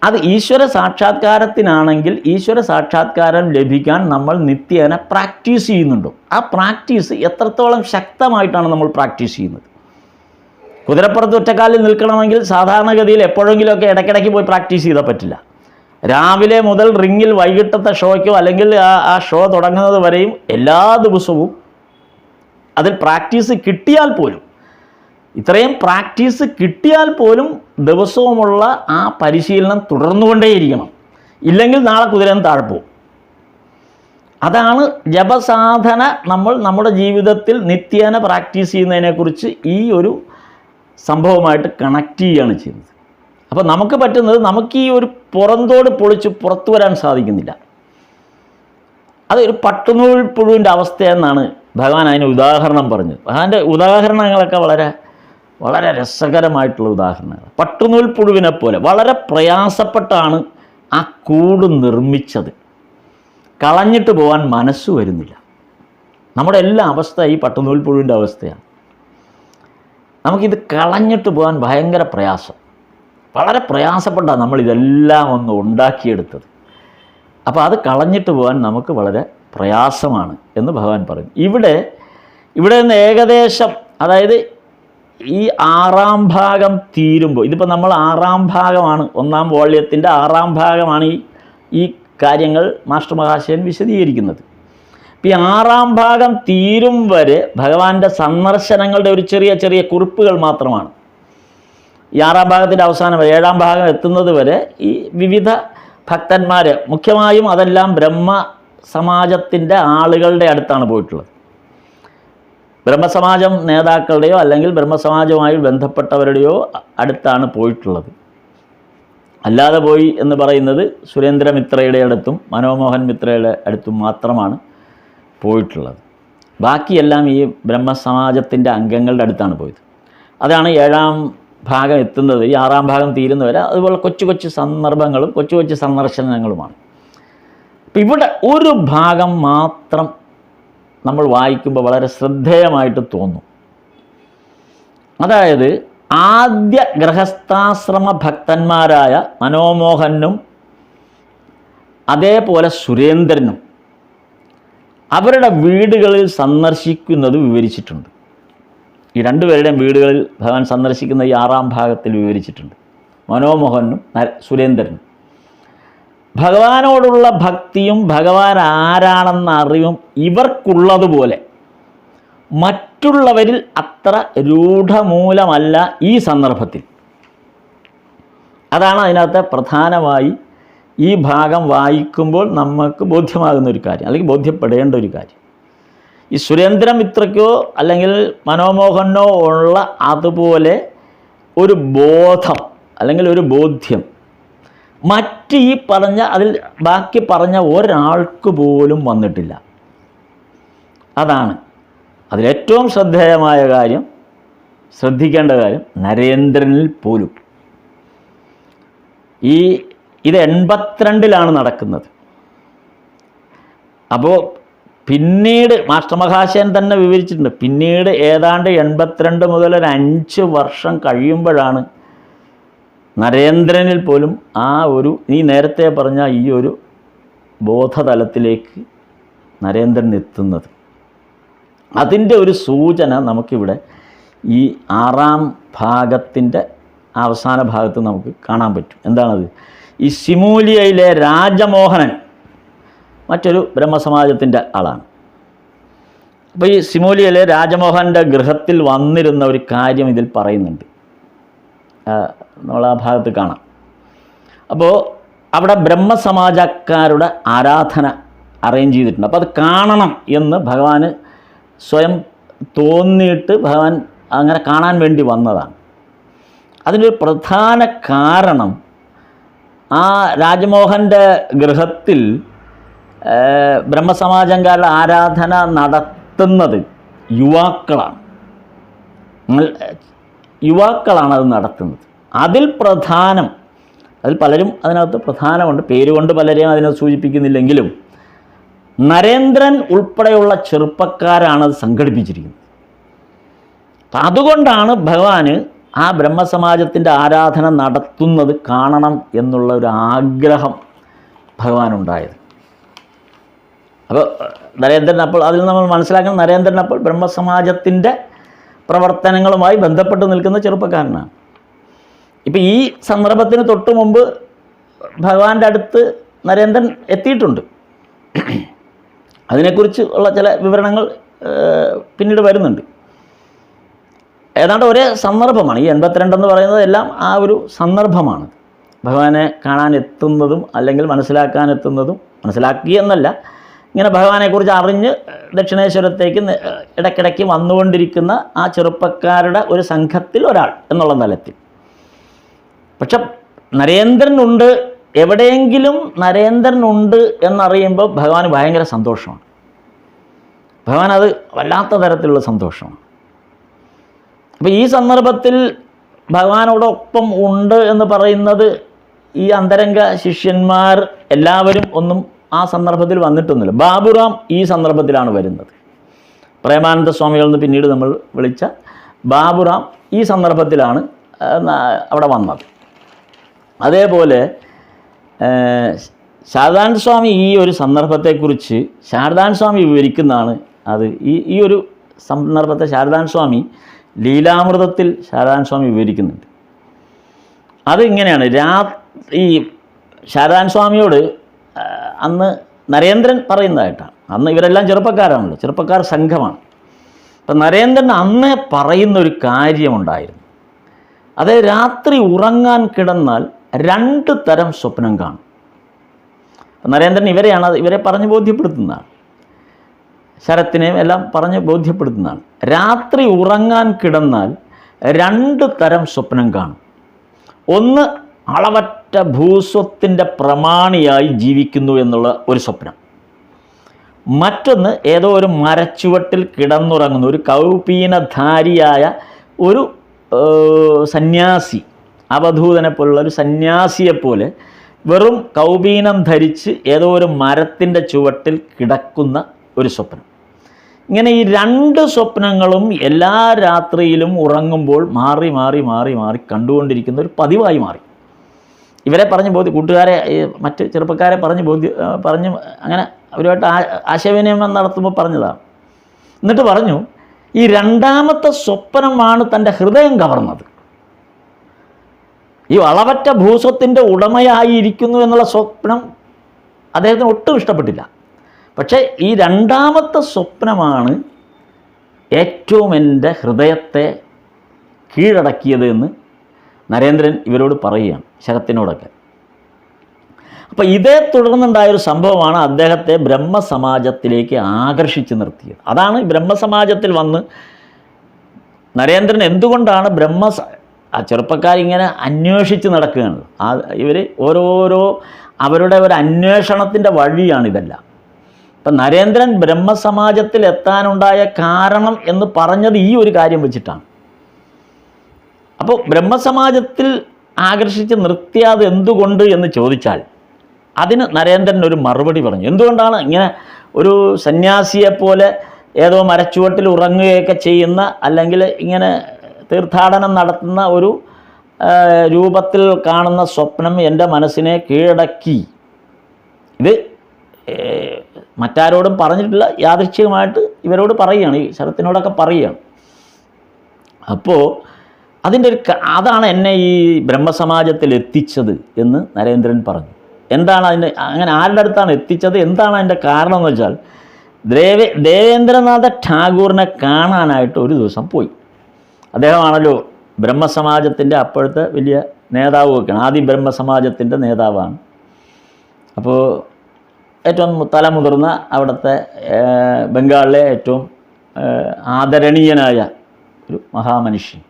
അത് ഈശ്വര സാക്ഷാത്കാരത്തിനാണെങ്കിൽ ഈശ്വര സാക്ഷാത്കാരം ലഭിക്കാൻ നമ്മൾ നിത്യേന പ്രാക്ടീസ് ചെയ്യുന്നുണ്ടോ? ആ പ്രാക്ടീസ് എത്രത്തോളം ശക്തമായിട്ടാണ് നമ്മൾ പ്രാക്ടീസ് ചെയ്യുന്നത്? കുതിരപ്പുറത്ത് ഒറ്റക്കാലിൽ നിൽക്കണമെങ്കിൽ സാധാരണഗതിയിൽ എപ്പോഴെങ്കിലുമൊക്കെ ഇടയ്ക്കിടയ്ക്ക് പോയി പ്രാക്ടീസ് ചെയ്താൽ പറ്റില്ല. രാവിലെ മുതൽ റിങ്ങിൽ വൈകിട്ടത്തെ ഷോയ്ക്കോ അല്ലെങ്കിൽ ആ ഷോ തുടങ്ങുന്നത് വരെയും എല്ലാ ദിവസവും അതിൽ പ്രാക്ടീസ് കിട്ടിയാൽ പോലും, ഇത്രയും പ്രാക്ടീസ് കിട്ടിയാൽ പോലും ദിവസവുമുള്ള ആ പരിശീലനം തുടർന്നുകൊണ്ടേയിരിക്കണം. ഇല്ലെങ്കിൽ നാളെ കുതിരൻ താഴെ പോകും. അതാണ് ജപസാധന നമ്മൾ നമ്മുടെ ജീവിതത്തിൽ നിത്യേന പ്രാക്ടീസ് ചെയ്യുന്നതിനെക്കുറിച്ച് ഈ ഒരു സംഭവമായിട്ട് കണക്ട് ചെയ്യുകയാണ് ചെയ്യുന്നത്. അപ്പോൾ നമുക്ക് പറ്റുന്നത്, നമുക്ക് ഈ ഒരു പുറന്തോട് പൊളിച്ച് പുറത്തു വരാൻ സാധിക്കുന്നില്ല. അതൊരു പട്ടുനൂൽ പുഴുവിൻ്റെ അവസ്ഥയെന്നാണ് ഭഗവാൻ അതിന് ഉദാഹരണം പറഞ്ഞത്. ഭഗവാന്റെ ഉദാഹരണങ്ങളൊക്കെ വളരെ വളരെ രസകരമായിട്ടുള്ള ഉദാഹരണങ്ങൾ. പട്ടുനൂൽ പുഴുവിനെ പോലെ വളരെ പ്രയാസപ്പെട്ടാണ് ആ കൂട് നിർമ്മിച്ചത്. കളഞ്ഞിട്ട് പോകാൻ മനസ്സ് വരുന്നില്ല. നമ്മുടെ എല്ലാ അവസ്ഥ ഈ പട്ടുനൂൽ പുഴുവിൻ്റെ അവസ്ഥയാണ്. നമുക്കിത് കളഞ്ഞിട്ട് പോകാൻ ഭയങ്കര പ്രയാസം, വളരെ പ്രയാസപ്പെട്ടാണ് നമ്മളിതെല്ലാം ഒന്ന് ഉണ്ടാക്കിയെടുത്തത്. അപ്പോൾ അത് കളഞ്ഞിട്ട് പോകാൻ നമുക്ക് വളരെ പ്രയാസമാണ് എന്ന് ഭഗവാൻ പറയും. ഇവിടെ നിന്ന് ഏകദേശം, അതായത് ഈ 6ാം ഭാഗം തീരുമ്പോൾ, ഇതിപ്പോൾ നമ്മൾ 6ാം ഭാഗമാണ്, 1ാം വോള്യത്തിൻ്റെ 6ാം ഭാഗമാണ് ഈ കാര്യങ്ങൾ മാസ്റ്റർ മഹാശയൻ വിശദീകരിക്കുന്നത്. ഇപ്പോൾ ഈ 6ാം ഭാഗം തീരും വരെ ഭഗവാന്റെ സന്ദർശനങ്ങളുടെ ഒരു ചെറിയ ചെറിയ കുറിപ്പുകൾ മാത്രമാണ്. ഈ 6ാം ഭാഗത്തിൻ്റെ അവസാനം വരെ 7ാം ഭാഗം എത്തുന്നത് വരെ ഈ വിവിധ ഭക്തന്മാർ, മുഖ്യമായും അതെല്ലാം ബ്രഹ്മ സമാജത്തിൻ്റെ ആളുകളുടെ അടുത്താണ് പോയിട്ടുള്ളത്. ബ്രഹ്മസമാജം നേതാക്കളുടെയോ അല്ലെങ്കിൽ ബ്രഹ്മസമാജവുമായി ബന്ധപ്പെട്ടവരുടെയോ അടുത്താണ് പോയിട്ടുള്ളത്. അല്ലാതെ പോയി എന്ന് പറയുന്നത് സുരേന്ദ്രമിത്രയുടെ അടുത്തും മനോമോഹൻ മിത്രയുടെ അടുത്തും മാത്രമാണ് പോയിട്ടുള്ളത്. ബാക്കിയെല്ലാം ഈ ബ്രഹ്മസമാജത്തിൻ്റെ അംഗങ്ങളുടെ അടുത്താണ് പോയത്. അതാണ് 7ാം ഭാഗം എത്തുന്നത്, ഈ 6ാം ഭാഗം തീരുന്നവരെ. അതുപോലെ കൊച്ചു കൊച്ചു സന്ദർഭങ്ങളും കൊച്ചു കൊച്ചു സന്ദർശനങ്ങളുമാണ്. അപ്പം ഇവിടെ ഒരു ഭാഗം മാത്രം നമ്മൾ വായിക്കുമ്പോൾ വളരെ ശ്രദ്ധേയമായിട്ട് തോന്നും. അതായത് ആദ്യ ഗൃഹസ്ഥാശ്രമ ഭക്തന്മാരായ മനോമോഹനും അതേപോലെ സുരേന്ദ്രനും അവരുടെ വീടുകളിൽ സന്ദർശിക്കുന്നത് വിവരിച്ചിട്ടുണ്ട്. ഈ രണ്ടുപേരുടെയും വീടുകളിൽ ഭഗവാൻ സന്ദർശിക്കുന്ന ഈ 6ാം ഭാഗത്തിൽ വിവരിച്ചിട്ടുണ്ട്. മനോമോഹനും സുരേന്ദ്രനും ഭഗവാനോടുള്ള ഭക്തിയും ഭഗവാൻ ആരാണെന്ന അറിവും ഇവർക്കുള്ളതുപോലെ മറ്റുള്ളവരിൽ അത്ര രൂഢമൂലമല്ല ഈ സന്ദർഭത്തിൽ. അതാണ് അതിനകത്ത് പ്രധാനമായി ഈ ഭാഗം വായിക്കുമ്പോൾ നമുക്ക് ബോധ്യമാകുന്ന ഒരു കാര്യം, അല്ലെങ്കിൽ ബോധ്യപ്പെടേണ്ട ഒരു കാര്യം. ഈ സുരേന്ദ്രമിത്രയ്ക്കോ അല്ലെങ്കിൽ മനോമോഹനോ ഉള്ള അതുപോലെ ഒരു ബോധം അല്ലെങ്കിൽ ഒരു ബോധ്യം മറ്റ് ഈ പറഞ്ഞ അതിൽ ബാക്കി പറഞ്ഞ ഒരാൾക്ക് പോലും വന്നിട്ടില്ല. അതാണ് അതിലേറ്റവും ശ്രദ്ധേയമായ കാര്യം, ശ്രദ്ധിക്കേണ്ട കാര്യം. നരേന്ദ്രനിൽ പോലും ഇത് 82-ലാണ് നടക്കുന്നത്. അപ്പോൾ പിന്നീട് മാസ്റ്റർ മഹാശയൻ തന്നെ വിവരിച്ചിട്ടുണ്ട്, പിന്നീട് ഏതാണ്ട് 82 മുതൽ ഒരു 5 വർഷം കഴിയുമ്പോഴാണ് നരേന്ദ്രനിൽ പോലും ആ ഒരു ഈ നേരത്തെ പറഞ്ഞ ഈ ഒരു ബോധതലത്തിലേക്ക് നരേന്ദ്രൻ എത്തുന്നത്. അതിൻ്റെ ഒരു സൂചന നമുക്കിവിടെ ഈ 6ാം ഭാഗത്തിൻ്റെ ആ അവസാന ഭാഗത്ത് നമുക്ക് കാണാൻ പറ്റും. എന്താണത്? ഈ സിമൂലിയയിലെ രാജമോഹനൻ മറ്റൊരു ബ്രഹ്മസമാജത്തിൻ്റെ ആളാണ്. അപ്പോൾ ഈ സിമൂലിയയിലെ രാജമോഹൻ്റെ ഗൃഹത്തിൽ വന്നിരുന്ന ഒരു കാര്യം ഇതിൽ പറയുന്നുണ്ട്, നമ്മൾ ആ ഭാഗത്ത് കാണാം. അപ്പോൾ അവിടെ ബ്രഹ്മസമാജക്കാരുടെ ആരാധന അറേഞ്ച് ചെയ്തിട്ടുണ്ട്. അപ്പോൾ അത് കാണണം എന്ന് ഭഗവാന് സ്വയം തോന്നിയിട്ട് ഭഗവാൻ അങ്ങനെ കാണാൻ വേണ്ടി വന്നതാണ്. അതിനൊരു പ്രധാന കാരണം ആ രാജമോഹൻ്റെ ഗൃഹത്തിൽ ബ്രഹ്മസമാജക്കാരുടെ ആരാധന നടത്തുന്നത് യുവാക്കളാണ് അത് നടത്തുന്നത്. അതിൽ പലരും അതിനകത്ത് പ്രധാനമുണ്ട്, പേരുകൊണ്ട് പലരെയും അതിനെ സൂചിപ്പിക്കുന്നില്ലെങ്കിലും നരേന്ദ്രൻ ഉൾപ്പെടെയുള്ള ചെറുപ്പക്കാരാണ് അത് സംഘടിപ്പിച്ചിരിക്കുന്നത്. അപ്പം അതുകൊണ്ടാണ് ഭഗവാന് ആ ബ്രഹ്മസമാജത്തിൻ്റെ ആരാധന നടത്തുന്നത് കാണണം എന്നുള്ള ഒരു ആഗ്രഹം ഭഗവാനുണ്ടായത്. അപ്പോൾ നരേന്ദ്രൻ അപ്പോൾ അതിൽ നമ്മൾ മനസ്സിലാക്കുന്നത് നരേന്ദ്രൻ അപ്പോൾ ബ്രഹ്മസമാജത്തിൻ്റെ പ്രവർത്തനങ്ങളുമായി ബന്ധപ്പെട്ട് നിൽക്കുന്ന ചെറുപ്പക്കാരനാണ്. ഇപ്പം ഈ സന്ദർഭത്തിന് തൊട്ട് മുമ്പ് ഭഗവാന്റെ അടുത്ത് നരേന്ദ്രൻ എത്തിയിട്ടുണ്ട്. അതിനെക്കുറിച്ച് ഉള്ള ചില വിവരണങ്ങൾ പിന്നീട് വരുന്നുണ്ട്. ഏതാണ്ട് ഒരേ സന്ദർഭമാണ് ഈ 82 എന്ന് പറയുന്നത്, എല്ലാം ആ ഒരു സന്ദർഭമാണ്. ഭഗവാനെ കാണാൻ എത്തുന്നതും അല്ലെങ്കിൽ മനസ്സിലാക്കാൻ എത്തുന്നതും, മനസ്സിലാക്കി എന്നല്ല, ഇങ്ങനെ ഭഗവാനെക്കുറിച്ച് അറിഞ്ഞ് ദക്ഷിണേശ്വരത്തേക്ക് ഇടയ്ക്കിടയ്ക്ക് വന്നുകൊണ്ടിരിക്കുന്ന ആ ചെറുപ്പക്കാരുടെ ഒരു സംഘത്തിൽ ഒരാൾ എന്നുള്ള നിലത്തിൽ. പക്ഷെ നരേന്ദ്രനുണ്ട്, എവിടെയെങ്കിലും നരേന്ദ്രനുണ്ട് എന്നറിയുമ്പോൾ ഭഗവാന് ഭയങ്കര സന്തോഷമാണ്. ഭഗവാൻ അത് വല്ലാത്ത തരത്തിലുള്ള സന്തോഷമാണ്. അപ്പോൾ ഈ സന്ദർഭത്തിൽ ഭഗവാനോടൊപ്പം ഉണ്ട് എന്ന് പറയുന്നത് ഈ അന്തരംഗ ശിഷ്യന്മാർ എല്ലാവരും ഒന്നും ആ സന്ദർഭത്തിൽ വന്നിട്ടൊന്നുമില്ല. ബാബുറാം ഈ സന്ദർഭത്തിലാണ് വരുന്നത്. പ്രേമാനന്ദ സ്വാമികളിൽ നിന്ന് പിന്നീട് നമ്മൾ വിളിച്ച ബാബുറാം ഈ സന്ദർഭത്തിലാണ് അവിടെ വന്നത്. അതേപോലെ ശാരദാനന്ദ സ്വാമി ഈ ഒരു സന്ദർഭത്തെക്കുറിച്ച് ശാരദാനന്ദ സ്വാമി വിവരിക്കുന്നതാണ്. അത് ഈ ഒരു സന്ദർഭത്തെ ശാരദാനന്ദ സ്വാമി ലീലാമൃതത്തിൽ ശാരദാനന്ദ സ്വാമി വിവരിക്കുന്നുണ്ട്. അതിങ്ങനെയാണ്. ഈ ശാരദാനന്ദ സ്വാമിയോട് അന്ന് നരേന്ദ്രൻ പറയുന്നതായിട്ടാണ്. അന്ന് ഇവരെല്ലാം ചെറുപ്പക്കാരാണല്ലോ, ചെറുപ്പക്കാർ സംഘമാണ്. അപ്പം നരേന്ദ്രൻ അന്നേ പറയുന്നൊരു കാര്യമുണ്ടായിരുന്നു. അത് രാത്രി ഉറങ്ങാൻ കിടന്നാൽ 2 തരം സ്വപ്നം കാണും. നരേന്ദ്രൻ ഇവരെ പറഞ്ഞ് ബോധ്യപ്പെടുത്തുന്നതാണ്, ശരത്തിനെയും എല്ലാം പറഞ്ഞ് ബോധ്യപ്പെടുത്തുന്നതാണ്. രാത്രി ഉറങ്ങാൻ കിടന്നാൽ 2 തരം സ്വപ്നം കാണും. ഒന്ന്, അളവറ്റ ഭൂസ്വത്തിൻ്റെ പ്രമാണിയായി ജീവിക്കുന്നു എന്നുള്ള ഒരു സ്വപ്നം. മറ്റൊന്ന്, ഏതോ ഒരു മരച്ചുവട്ടിൽ കിടന്നുറങ്ങുന്ന ഒരു കൗപീനധാരിയായ ഒരു സന്യാസി, അവധൂതനെ പോലുള്ള ഒരു സന്യാസിയെപ്പോലെ വെറും കൗപീനം ധരിച്ച് ഏതോ ഒരു മരത്തിൻ്റെ ചുവട്ടിൽ കിടക്കുന്ന ഒരു സ്വപ്നം. ഇങ്ങനെ ഈ 2 സ്വപ്നങ്ങളും എല്ലാ രാത്രിയിലും ഉറങ്ങുമ്പോൾ മാറി മാറി മാറി മാറി കണ്ടുകൊണ്ടിരിക്കുന്ന ഒരു പതിവായി മാറി. ഇവരെ പറഞ്ഞ് കൂട്ടുകാരെ, മറ്റ് ചെറുപ്പക്കാരെ പറഞ്ഞ് അങ്ങനെ അവരുമായിട്ട് ആശയവിനിമയം നടത്തുമ്പോൾ പറഞ്ഞതാണ്. എന്നിട്ട് പറഞ്ഞു, ഈ 2ാമത്തെ സ്വപ്നമാണ് തൻ്റെ ഹൃദയം കവർന്നത്. ഈ അളവറ്റ ഭൂസ്വത്തിൻ്റെ ഉടമയായിരിക്കുന്നു എന്നുള്ള സ്വപ്നം അദ്ദേഹത്തിന് ഒട്ടും ഇഷ്ടപ്പെട്ടില്ല. പക്ഷേ ഈ 2ാമത്തെ സ്വപ്നമാണ് ഏറ്റവും എൻ്റെ ഹൃദയത്തെ കീഴടക്കിയത് എന്ന് നരേന്ദ്രൻ ഇവരോട് പറയുകയാണ്, ശരത്തിനോടൊക്കെ. അപ്പോൾ ഇതേ തുടർന്നുണ്ടായൊരു സംഭവമാണ് അദ്ദേഹത്തെ ബ്രഹ്മസമാജത്തിലേക്ക് ആകർഷിച്ച് നിർത്തിയത്. അതാണ് ബ്രഹ്മസമാജത്തിൽ വന്ന് നരേന്ദ്രൻ എന്തുകൊണ്ടാണ് ആ ചെറുപ്പക്കാരിങ്ങനെ അന്വേഷിച്ച് നടക്കുകയാണ്. ഇവർ ഓരോരോ അവരുടെ ഒരു അന്വേഷണത്തിൻ്റെ വഴിയാണിതെല്ലാം. അപ്പം നരേന്ദ്രൻ ബ്രഹ്മസമാജത്തിൽ എത്താനുണ്ടായ കാരണം എന്ന് പറഞ്ഞത് ഈ ഒരു കാര്യം വെച്ചിട്ടാണ്. അപ്പോൾ ബ്രഹ്മസമാജത്തിൽ ആകർഷിച്ച് നിർത്തിയത് എന്തുകൊണ്ട് എന്ന് ചോദിച്ചാൽ അതിന് നരേന്ദ്രൻ ഒരു മറുപടി പറഞ്ഞു. എന്തുകൊണ്ടാണ് ഇങ്ങനെ ഒരു സന്യാസിയെപ്പോലെ ഏതോ മരച്ചുവട്ടിൽ ഉറങ്ങുകയൊക്കെ ചെയ്യുന്ന, അല്ലെങ്കിൽ ഇങ്ങനെ തീർത്ഥാടനം നടത്തുന്ന ഒരു രൂപത്തിൽ കാണുന്ന സ്വപ്നം എൻ്റെ മനസ്സിനെ കീഴടക്കി? ഇത് മറ്റാരോടും പറഞ്ഞിട്ടില്ല, യാദൃച്ഛികമായിട്ട് ഇവരോട് പറയുകയാണ്, ഈ ശരത്തിനോടൊക്കെ പറയുകയാണ്. അപ്പോൾ അതാണ് എന്നെ ഈ ബ്രഹ്മസമാജത്തിൽ എത്തിച്ചത് എന്ന് നരേന്ദ്രൻ പറഞ്ഞു. എന്താണ് അതിൻ്റെ അങ്ങനെ ആരുടെ അടുത്താണ് എത്തിച്ചത്, എന്താണ് അതിൻ്റെ കാരണം എന്ന് വെച്ചാൽ, ദേവേന്ദ്രനാഥ ടാഗോറിനെ കാണാനായിട്ട് ഒരു ദിവസം പോയി. അദ്ദേഹമാണല്ലോ ബ്രഹ്മസമാജത്തിൻ്റെ അപ്പോഴത്തെ വലിയ നേതാവൊക്കെയാണ്, ആദി ബ്രഹ്മസമാജത്തിൻ്റെ നേതാവാണ്. അപ്പോൾ ഏറ്റവും തലമുതിർന്ന അവിടുത്തെ ബംഗാളിലെ ഏറ്റവും ആദരണീയനായ ഒരു മഹാമനുഷ്യൻ,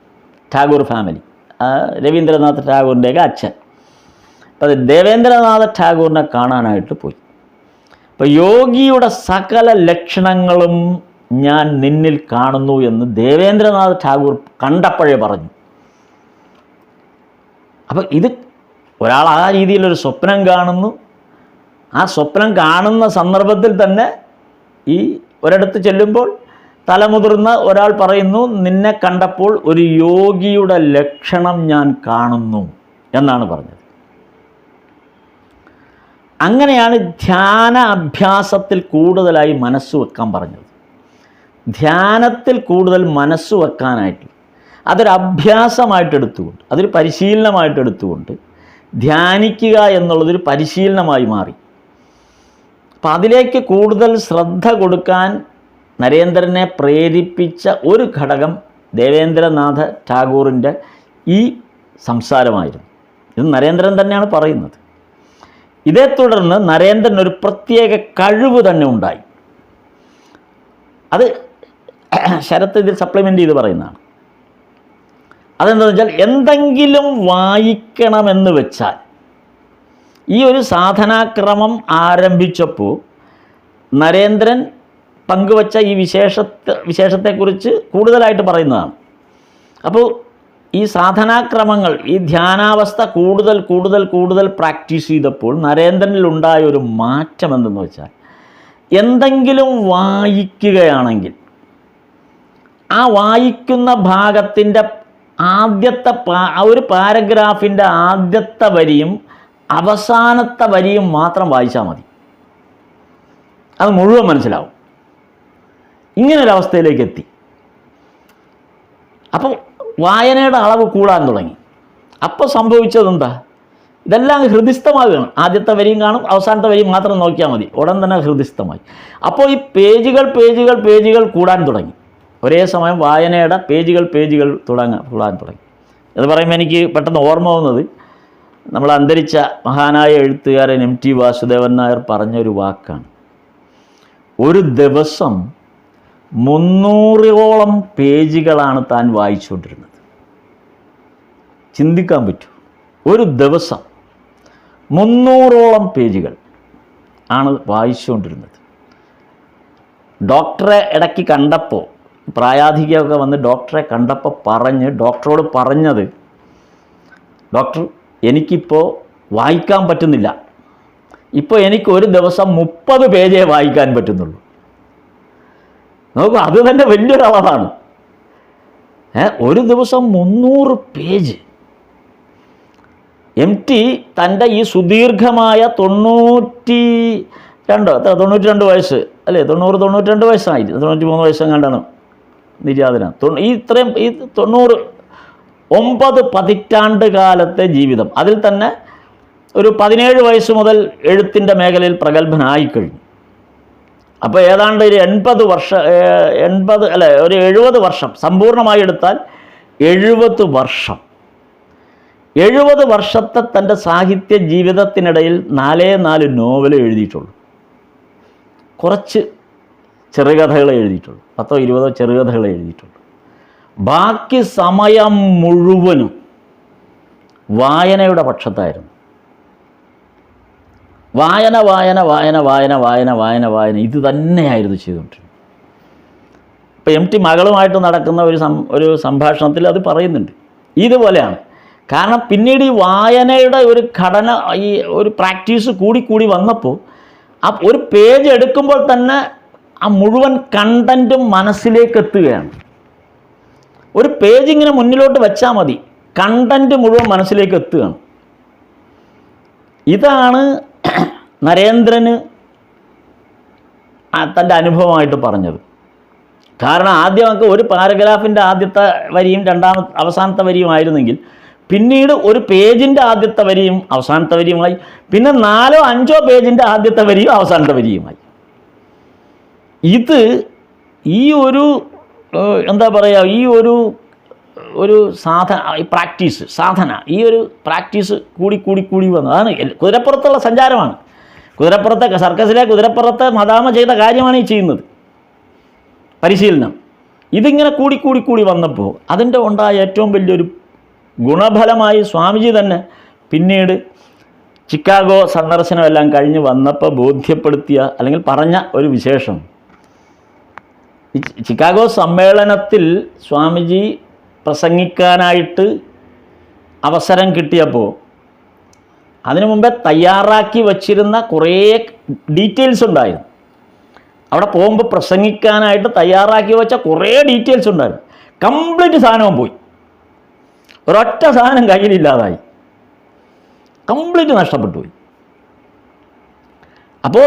ടാഗോർ ഫാമിലി, രവീന്ദ്രനാഥ് ടാഗോറിൻ്റെയൊക്കെ അച്ഛൻ. അപ്പോൾ ദേവേന്ദ്രനാഥ ടാഗോറിനെ കാണാനായിട്ട് പോയി. അപ്പോൾ യോഗിയുടെ സകല ലക്ഷണങ്ങളും ഞാൻ നിന്നിൽ കാണുന്നു എന്ന് ദേവേന്ദ്രനാഥ് ടാഗോർ കണ്ടപ്പോഴേ പറഞ്ഞു. അപ്പോൾ ഇത് ഒരാൾ ആ രീതിയിലൊരു സ്വപ്നം കാണുന്നു, ആ സ്വപ്നം കാണുന്ന സന്ദർഭത്തിൽ തന്നെ ഈ ഒരിടത്ത് ചെല്ലുമ്പോൾ തലമുതിർന്ന ഒരാൾ പറയുന്നു, നിന്നെ കണ്ടപ്പോൾ ഒരു യോഗിയുടെ ലക്ഷണം ഞാൻ കാണുന്നു എന്നാണ് പറഞ്ഞത്. അങ്ങനെയാണ് ധ്യാന അഭ്യാസത്തിൽ കൂടുതലായി മനസ്സ് വെക്കാൻ പറഞ്ഞത്. ധ്യാനത്തിൽ കൂടുതൽ മനസ്സ് വെക്കാനായിട്ട് അതൊരു അഭ്യാസമായിട്ടെടുത്തുകൊണ്ട്, അതൊരു പരിശീലനമായിട്ടെടുത്തുകൊണ്ട് ധ്യാനിക്കുക എന്നുള്ളതൊരു പരിശീലനമായി മാറി. അപ്പം അതിലേക്ക് കൂടുതൽ ശ്രദ്ധ കൊടുക്കാൻ നരേന്ദ്രനെ പ്രേരിപ്പിച്ച ഒരു ഘടകം ദേവേന്ദ്രനാഥ ടാഗോറിൻ്റെ ഈ സംസാരമായിരുന്നു. ഇത് നരേന്ദ്രൻ തന്നെയാണ് പറയുന്നത്. ഇതേ തുടർന്ന് നരേന്ദ്രൻ ഒരു പ്രത്യേക കഴിവ് തന്നെ ഉണ്ടായി. അത് ശരത്ത് ഇതിൽ സപ്ലിമെൻ്റ് ചെയ്ത് പറയുന്നതാണ്. അതെന്താണെന്ന് വെച്ചാൽ, എന്തെങ്കിലും വായിക്കണമെന്ന് വെച്ചാൽ, ഈ ഒരു സാധനാക്രമം ആരംഭിച്ചപ്പോൾ നരേന്ദ്രൻ പങ്കുവച്ച ഈ വിശേഷത്തെക്കുറിച്ച് കൂടുതലായിട്ട് പറയുന്നതാണ്. അപ്പോൾ ഈ സാധനാക്രമങ്ങൾ, ഈ ധ്യാനാവസ്ഥ കൂടുതൽ കൂടുതൽ കൂടുതൽ പ്രാക്ടീസ് ചെയ്തപ്പോൾ നരേന്ദ്രനിലുണ്ടായ ഒരു മാറ്റം എന്തെന്ന് വെച്ചാൽ, എന്തെങ്കിലും വായിക്കുകയാണെങ്കിൽ ആ വായിക്കുന്ന ഭാഗത്തിൻ്റെ ആദ്യത്തെ ഒരു പാരഗ്രാഫിൻ്റെ ആദ്യത്തെ വരിയും അവസാനത്തെ വരിയും മാത്രം വായിച്ചാൽ മതി, അത് മുഴുവൻ മനസ്സിലാവും. ഇങ്ങനൊരവസ്ഥയിലേക്ക് എത്തി. അപ്പോൾ വായനയുടെ അളവ് കൂടാൻ തുടങ്ങി. അപ്പോൾ സംഭവിച്ചതെന്താ, ഇതെല്ലാം ഹൃദിസ്ഥമാകുകയാണ്. ആദ്യത്തെ വരിയും കാണും, അവസാനത്തെ വരിയും മാത്രം നോക്കിയാൽ മതി, ഉടൻ തന്നെ ഹൃദിസ്ഥമായി. അപ്പോൾ ഈ പേജുകൾ കൂടാൻ തുടങ്ങി. ഒരേ സമയം വായനയുടെ പേജുകൾ കൂടാൻ തുടങ്ങി. അത് പറയുമ്പോൾ എനിക്ക് പെട്ടെന്ന് ഓർമ്മ വന്നത്, നമ്മൾ അന്തരിച്ച മഹാനായ എഴുത്തുകാരൻ MT വാസുദേവൻ നായർ പറഞ്ഞൊരു വാക്കാണ്. ഒരു ദിവസം 300ഓളം പേജുകളാണ് താൻ വായിച്ചുകൊണ്ടിരുന്നത്. ചിന്തിക്കാൻ പറ്റും, ഒരു ദിവസം 300ഓളം പേജുകൾ ആണ് വായിച്ചുകൊണ്ടിരുന്നത്. ഡോക്ടറെ ഇടയ്ക്ക് കണ്ടപ്പോൾ, പ്രായാധികമൊക്കെ വന്ന് ഡോക്ടറെ കണ്ടപ്പോൾ ഡോക്ടറോട് പറഞ്ഞത്, ഡോക്ടർ എനിക്കിപ്പോൾ വായിക്കാൻ പറ്റുന്നില്ല, ഇപ്പോൾ എനിക്ക് ഒരു ദിവസം 30 പേജേ വായിക്കാൻ പറ്റുന്നുള്ളൂ. നോക്കൂ, അത് തന്നെ വലിയൊരളവാണ്. ഒരു ദിവസം 300 പേജ്. MT തൻ്റെ ഈ സുദീർഘമായ 92 വയസ്സ് അല്ലേ, 92 വയസ്സായി, 93 വയസ്സും കണ്ടാണ് നിര്യാതന. ഈ 9 പതിറ്റാണ്ട് കാലത്തെ ജീവിതം, അതിൽ തന്നെ ഒരു 17 വയസ്സ് മുതൽ എഴുത്തിൻ്റെ മേഖലയിൽ പ്രഗത്ഭനായിക്കഴിഞ്ഞു. അപ്പോൾ ഏതാണ്ട് ഒരു 70 വർഷം സമ്പൂർണ്ണമായി എടുത്താൽ 70 വർഷം, 70 വർഷത്തെ തൻ്റെ സാഹിത്യ ജീവിതത്തിനിടയിൽ 4 നോവൽ എഴുതിയിട്ടുള്ളൂ. കുറച്ച് ചെറുകഥകളെ എഴുതിയിട്ടുള്ളൂ, 10-20 ചെറുകഥകളെ എഴുതിയിട്ടുള്ളൂ. ബാക്കി സമയം മുഴുവനും വായനയുടെ പക്ഷത്തായിരുന്നു. വായന ഇത് തന്നെയായിരുന്നു ചെയ്തുകൊണ്ടിരുന്നത്. ഇപ്പോൾ MT മകളുമായിട്ട് നടക്കുന്ന ഒരു സംഭാഷണത്തിൽ അത് പറയുന്നുണ്ട്. ഇതുപോലെയാണ്. കാരണം പിന്നീട് ഈ വായനയുടെ ഒരു ഘടന, ഈ ഒരു പ്രാക്ടീസ് കൂടി വന്നപ്പോൾ ആ ഒരു പേജ് എടുക്കുമ്പോൾ തന്നെ ആ മുഴുവൻ കണ്ടൻറ്റും മനസ്സിലേക്ക് എത്തുകയാണ്. ഒരു പേജ് ഇങ്ങനെ മുന്നിലോട്ട് വെച്ചാൽ മതി, കണ്ടൻറ്റ് മുഴുവൻ മനസ്സിലേക്ക് എത്തുകയാണ്. ഇതാണ് നരേന്ദ്രന് തൻ്റെ അനുഭവമായിട്ട് പറഞ്ഞത്. കാരണം ആദ്യമൊക്കെ ഒരു പാരഗ്രാഫിൻ്റെ ആദ്യത്തെ വരിയും അവസാനത്തെ വരിയുമായിരുന്നെങ്കിൽ പിന്നീട് ഒരു പേജിൻ്റെ ആദ്യത്തെ വരിയും അവസാനത്തെ വരിയുമായി, പിന്നെ 4 or 5 പേജിൻ്റെ ആദ്യത്തെ വരിയും അവസാനത്തെ വരിയുമായി. ഇത് ഈ ഒരു എന്താ പറയുക, ഈ ഒരു സാധന ഈ ഒരു പ്രാക്ടീസ് കൂടി വന്നു. അതാണ് കുതിരപ്പുറത്തുള്ള സഞ്ചാരമാണ്. സർക്കസിലെ കുതിരപ്പുറത്ത് മദാമ ചെയ്ത കാര്യമാണ് ഈ ചെയ്യുന്നത്, പരിശീലനം. ഇതിങ്ങനെ കൂടി വന്നപ്പോൾ അതിൻ്റെ ഉണ്ടായ ഏറ്റവും വലിയൊരു ഗുണഫലമായി സ്വാമിജി തന്നെ പിന്നീട് ചിക്കാഗോ സന്ദർശനമെല്ലാം കഴിഞ്ഞ് വന്നപ്പോൾ ബോധ്യപ്പെടുത്തിയ അല്ലെങ്കിൽ പറഞ്ഞ ഒരു വിശേഷം, ഈ ചിക്കാഗോ സമ്മേളനത്തിൽ സ്വാമിജി പ്രസംഗിക്കാനായിട്ട് അവസരം കിട്ടിയപ്പോൾ അതിനു മുമ്പേ തയ്യാറാക്കി വച്ചിരുന്ന കുറേ ഡീറ്റെയിൽസ് ഉണ്ടായിരുന്നു. അവിടെ പോകുമ്പോൾ പ്രസംഗിക്കാനായിട്ട് തയ്യാറാക്കി വെച്ച കുറേ ഡീറ്റെയിൽസ് ഉണ്ടായിരുന്നു. കംപ്ലീറ്റ് സാധനവും പോയി, ഒരൊറ്റ സാധനം കയ്യിലില്ലാതായി, കംപ്ലീറ്റ് നഷ്ടപ്പെട്ടു പോയി. അപ്പോൾ